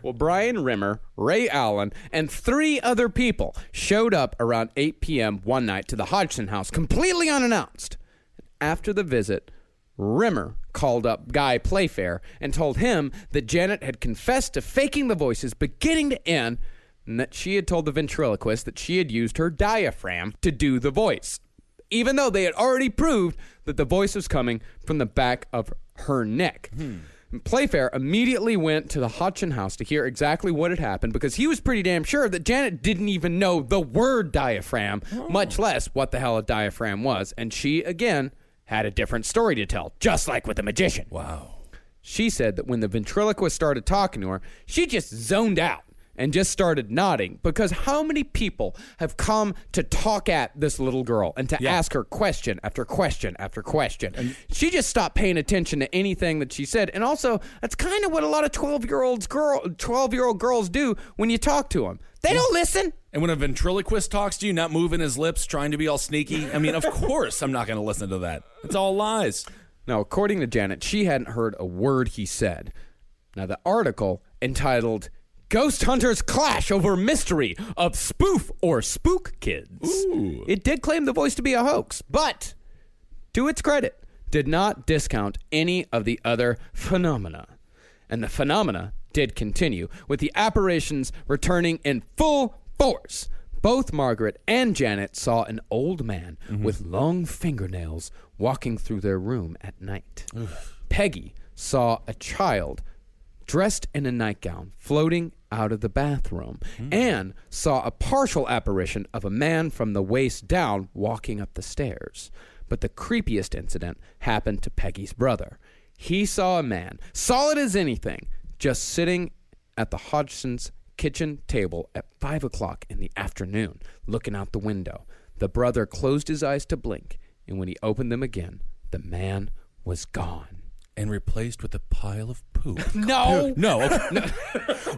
Well, Brian Rimmer, Ray Allen, and 3 other people showed up around 8 p.m. one night to the Hodgson house completely unannounced. After the visit, Rimmer called up Guy Playfair and told him that Janet had confessed to faking the voices beginning to end and that she had told the ventriloquist that she had used her diaphragm to do the voice, even though they had already proved that the voice was coming from the back of her neck. And Playfair immediately went to the Hodgson house to hear exactly what had happened because he was pretty damn sure that Janet didn't even know the word diaphragm, much less what the hell a diaphragm was. And she, again, had a different story to tell, just like with the magician. Wow. She said that when the ventriloquist started talking to her, she just zoned out and just started nodding because how many people have come to talk at this little girl and to ask her question after question after question? And she just stopped paying attention to anything that she said. And also, that's kind of what a lot of 12-year-old girls do when you talk to them. They don't listen. And when a ventriloquist talks to you, not moving his lips, trying to be all sneaky, I mean, of course I'm not going to listen to that. It's all lies. Now, according to Janet, she hadn't heard a word he said. Now, the article entitled Ghost Hunters Clash Over Mystery of Spoof or Spook Kids. Ooh. It did claim the voice to be a hoax, but to its credit, did not discount any of the other phenomena. And the phenomena did continue, with the apparitions returning in full force. Both Margaret and Janet saw an old man with long fingernails walking through their room at night. Peggy saw a child dressed in a nightgown floating out of the bathroom and saw a partial apparition of a man from the waist down walking up the stairs. But the creepiest incident happened to Peggy's brother. He saw a man, solid as anything, just sitting at the Hodgson's kitchen table at 5 o'clock in the afternoon, looking out the window. The brother closed his eyes to blink, and when he opened them again, the man was gone. And replaced with a pile of poop. No. No.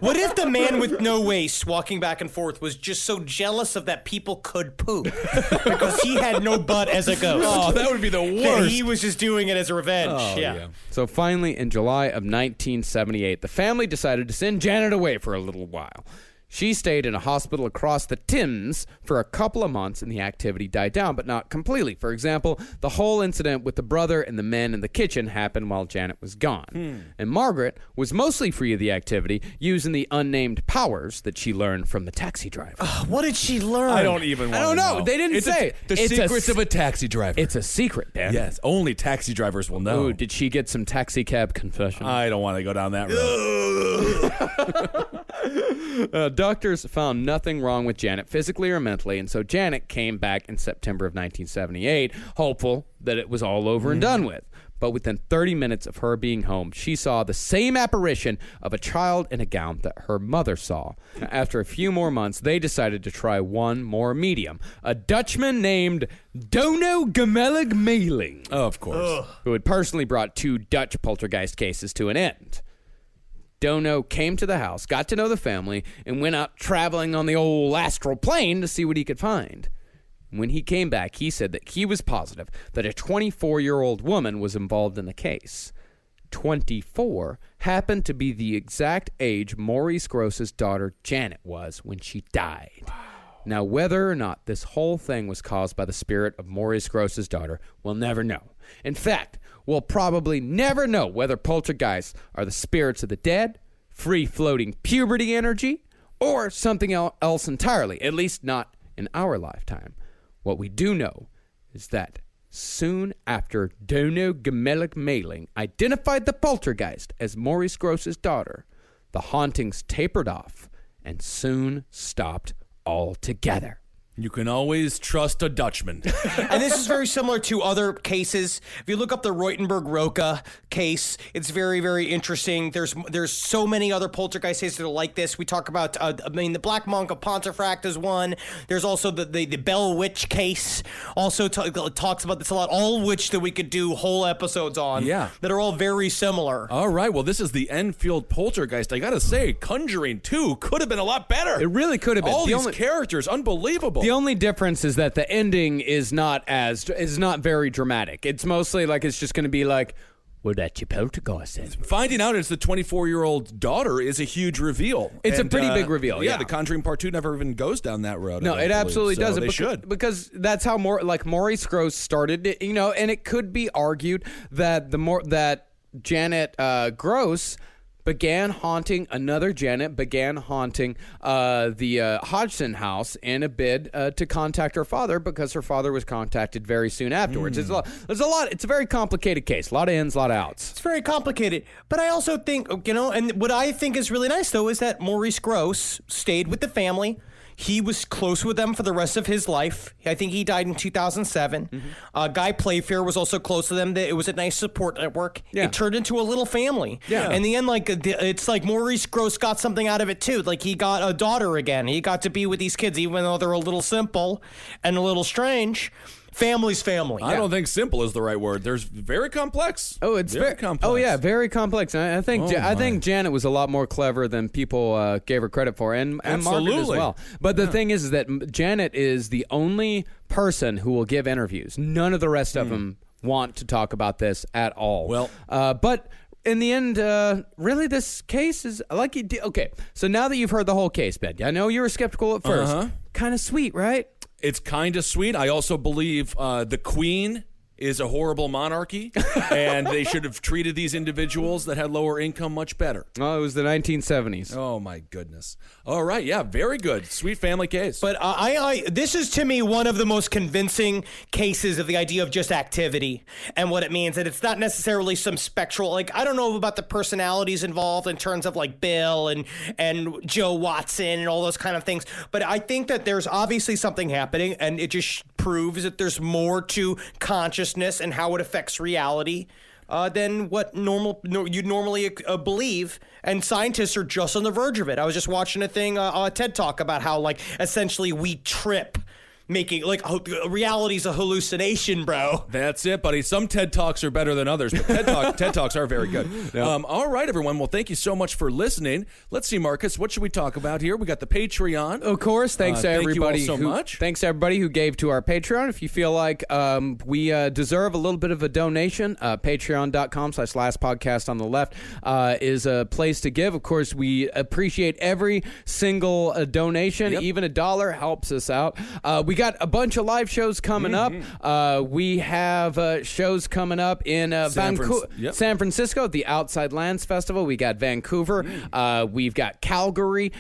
What if the man with no waist walking back and forth was just so jealous of that people could poop because he had no butt as a ghost? Oh, that would be the That worst. he was just doing it as a revenge. Oh, yeah. So finally, in July of 1978, the family decided to send Janet away for a little while. She stayed in a hospital across the Thames for a couple of months, and the activity died down, but not completely. For example, the whole incident with the brother and the men in the kitchen happened while Janet was gone. And Margaret was mostly free of the activity, using the unnamed powers that she learned from the taxi driver. What did she learn? I don't even want to know. I don't know. They didn't say. The secrets of a taxi driver. It's a secret, Ben. Yes, only taxi drivers will know. Ooh, did she get some taxi cab confession? I don't want to go down that road. Doctors found nothing wrong with Janet physically or mentally, and so Janet came back in September of 1978, hopeful that it was all over and done with. But within 30 minutes of her being home, she saw the same apparition of a child in a gown that her mother saw. After a few more months, they decided to try one more medium, a Dutchman named Dono Gemelig Meling. Oh, of course. Who had personally brought 2 Dutch poltergeist cases to an end. Dono came to the house, got to know the family, and went out traveling on the old astral plane to see what he could find. When he came back, he said that he was positive that a 24-year-old woman was involved in the case. 24 happened to be the exact age Maurice Gross's daughter Janet was when she died. Wow. Now, whether or not this whole thing was caused by the spirit of Maurice Gross's daughter, we'll never know. In fact, we'll probably never know whether poltergeists are the spirits of the dead, free-floating puberty energy, or something else entirely, at least not in our lifetime. What we do know is that soon after Dono Gemelig Meling identified the poltergeist as Maurice Gross's daughter, the hauntings tapered off and soon stopped altogether. You can always trust a Dutchman. And this is very similar to other cases. If you look up the Reutenberg-Roca case, it's very, very interesting. There's so many other poltergeist cases that are like this. We talk about, the Black Monk of Pontefract is one. There's also the Bell Witch case. Also talks about this a lot. All which that we could do whole episodes on. Yeah. That are all very similar. All right. Well, this is the Enfield Poltergeist. I got to say, Conjuring 2 could have been a lot better. It really could have been. All these characters, unbelievable. The only difference is that the ending is not very dramatic. It's mostly like it's just going to be like, well, that's your poltergeist then. Finding out it's the 24-year-old daughter is a huge reveal. It's a pretty big reveal, yeah. The Conjuring Part 2 never even goes down that road. No, it absolutely doesn't. They should. Because that's how Maurice Gross started it, and it could be argued that that Janet Gross began haunting the Hodgson house in a bid to contact her father because her father was contacted very soon afterwards. There's a lot. It's a very complicated case. A lot of ins, a lot of outs. It's very complicated. But I also think, and what I think is really nice, though, is that Maurice Gross stayed with the family. He was close with them for the rest of his life. I think he died in 2007. Guy Playfair was also close to them. It was a nice support network. Yeah. It turned into a little family. Yeah. In the end, it's like Maurice Gross got something out of it, too. Like, he got a daughter again. He got to be with these kids, even though they're a little simple and a little strange. Family's family. I don't think simple is the right word. There's very complex. Oh, it's very complex. Oh, yeah, very complex. And I think Janet was a lot more clever than people gave her credit for, and Margaret as well. But the thing is that Janet is the only person who will give interviews. None of the rest of them want to talk about this at all. Well, but in the end, really, this case is like it. Okay, so now that you've heard the whole case, Ben, I know you were skeptical at first. Kind of sweet, right? It's kind of sweet. I also believe the Queen is a horrible monarchy, and they should have treated these individuals that had lower income much better. Oh, it was the 1970s. Oh, my goodness. All right, yeah, very good. Sweet family case. But this is, to me, one of the most convincing cases of the idea of just activity and what it means. And it's not necessarily some spectral, like, I don't know about the personalities involved in terms of, like, Bill and Joe Watson and all those kind of things. But I think that there's obviously something happening, and it just proves that there's more to consciousness and how it affects reality than what you'd normally believe. And scientists are just on the verge of it. I was just watching a thing, a TED Talk about how, like, essentially we trip making, like, reality's a hallucination, bro. That's it, buddy. Some TED Talks are better than others, but TED Talks are very good. Yep. All right, everyone. Well, thank you so much for listening. Let's see, Marcus, what should we talk about here? We got the Patreon. Of course. Thanks to everybody. Thank you all so much. Thanks to everybody who gave to our Patreon. If you feel like we deserve a little bit of a donation, patreon.com/lastpodcast on the left is a place to give. Of course, we appreciate every single donation. Yep. Even $1 helps us out. We got a bunch of live shows coming up. We have shows coming up in San Francisco at the Outside Lands Festival. We got Vancouver. We've got Calgary.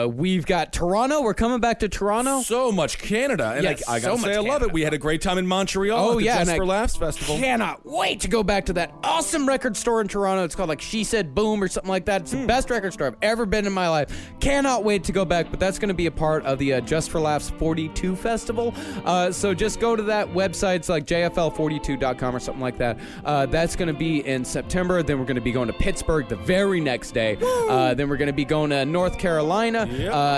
We've got Toronto. We're coming back to Toronto. So much Canada. And yes, I gotta say, I love it. We had a great time in Montreal at the Just for Laughs Festival. Cannot wait to go back to that awesome record store in Toronto. It's called, like, She Said Boom or something like that. It's the best record store I've ever been in my life. Cannot wait to go back, but that's going to be a part of the Just for Laughs 42 Festival. So just go to that website. It's like jfl42.com or something like that. That's going to be in September. Then we're going to be going to Pittsburgh the very next day. Then we're going to be going to North Carolina.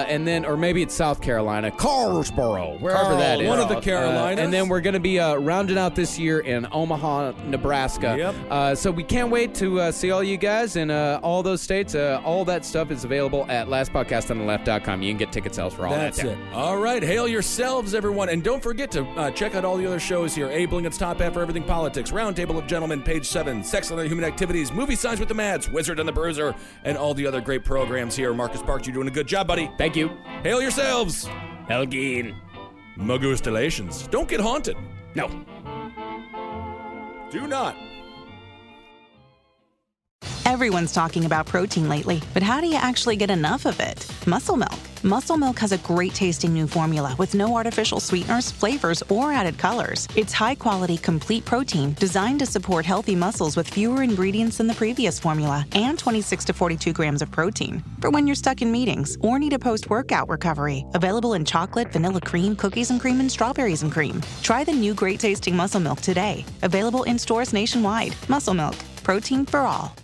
And then, or maybe it's South Carolina, Carlsboro, wherever that is. One of the Carolinas. And then we're going to be rounding out this year in Omaha, Nebraska. So we can't wait to see all you guys in all those states. All that stuff is available at lastpodcastontheleft.com. You can get ticket sales for all that. That's it. All right. Hail yourselves, everyone. And don't forget to check out all the other shows here. Abe Lincoln's Top Half for Everything Politics, Roundtable of Gentlemen, Page 7, Sex and Other Human Activities, Movie Signs with the Mads, Wizard and the Bruiser, and all the other great programs here. Marcus Parks, you're doing a good job, buddy. Thank you. Hail yourselves. Helgeen. Magustalations. Don't get haunted. No. Do not. Everyone's talking about protein lately, but how do you actually get enough of it? Muscle Milk. Muscle Milk has a great tasting new formula with no artificial sweeteners, flavors, or added colors. It's high quality, complete protein designed to support healthy muscles with fewer ingredients than the previous formula and 26 to 42 grams of protein. For when you're stuck in meetings or need a post-workout recovery. Available in chocolate, vanilla cream, cookies and cream, and strawberries and cream. Try the new great tasting Muscle Milk today. Available in stores nationwide. Muscle Milk. Protein for all.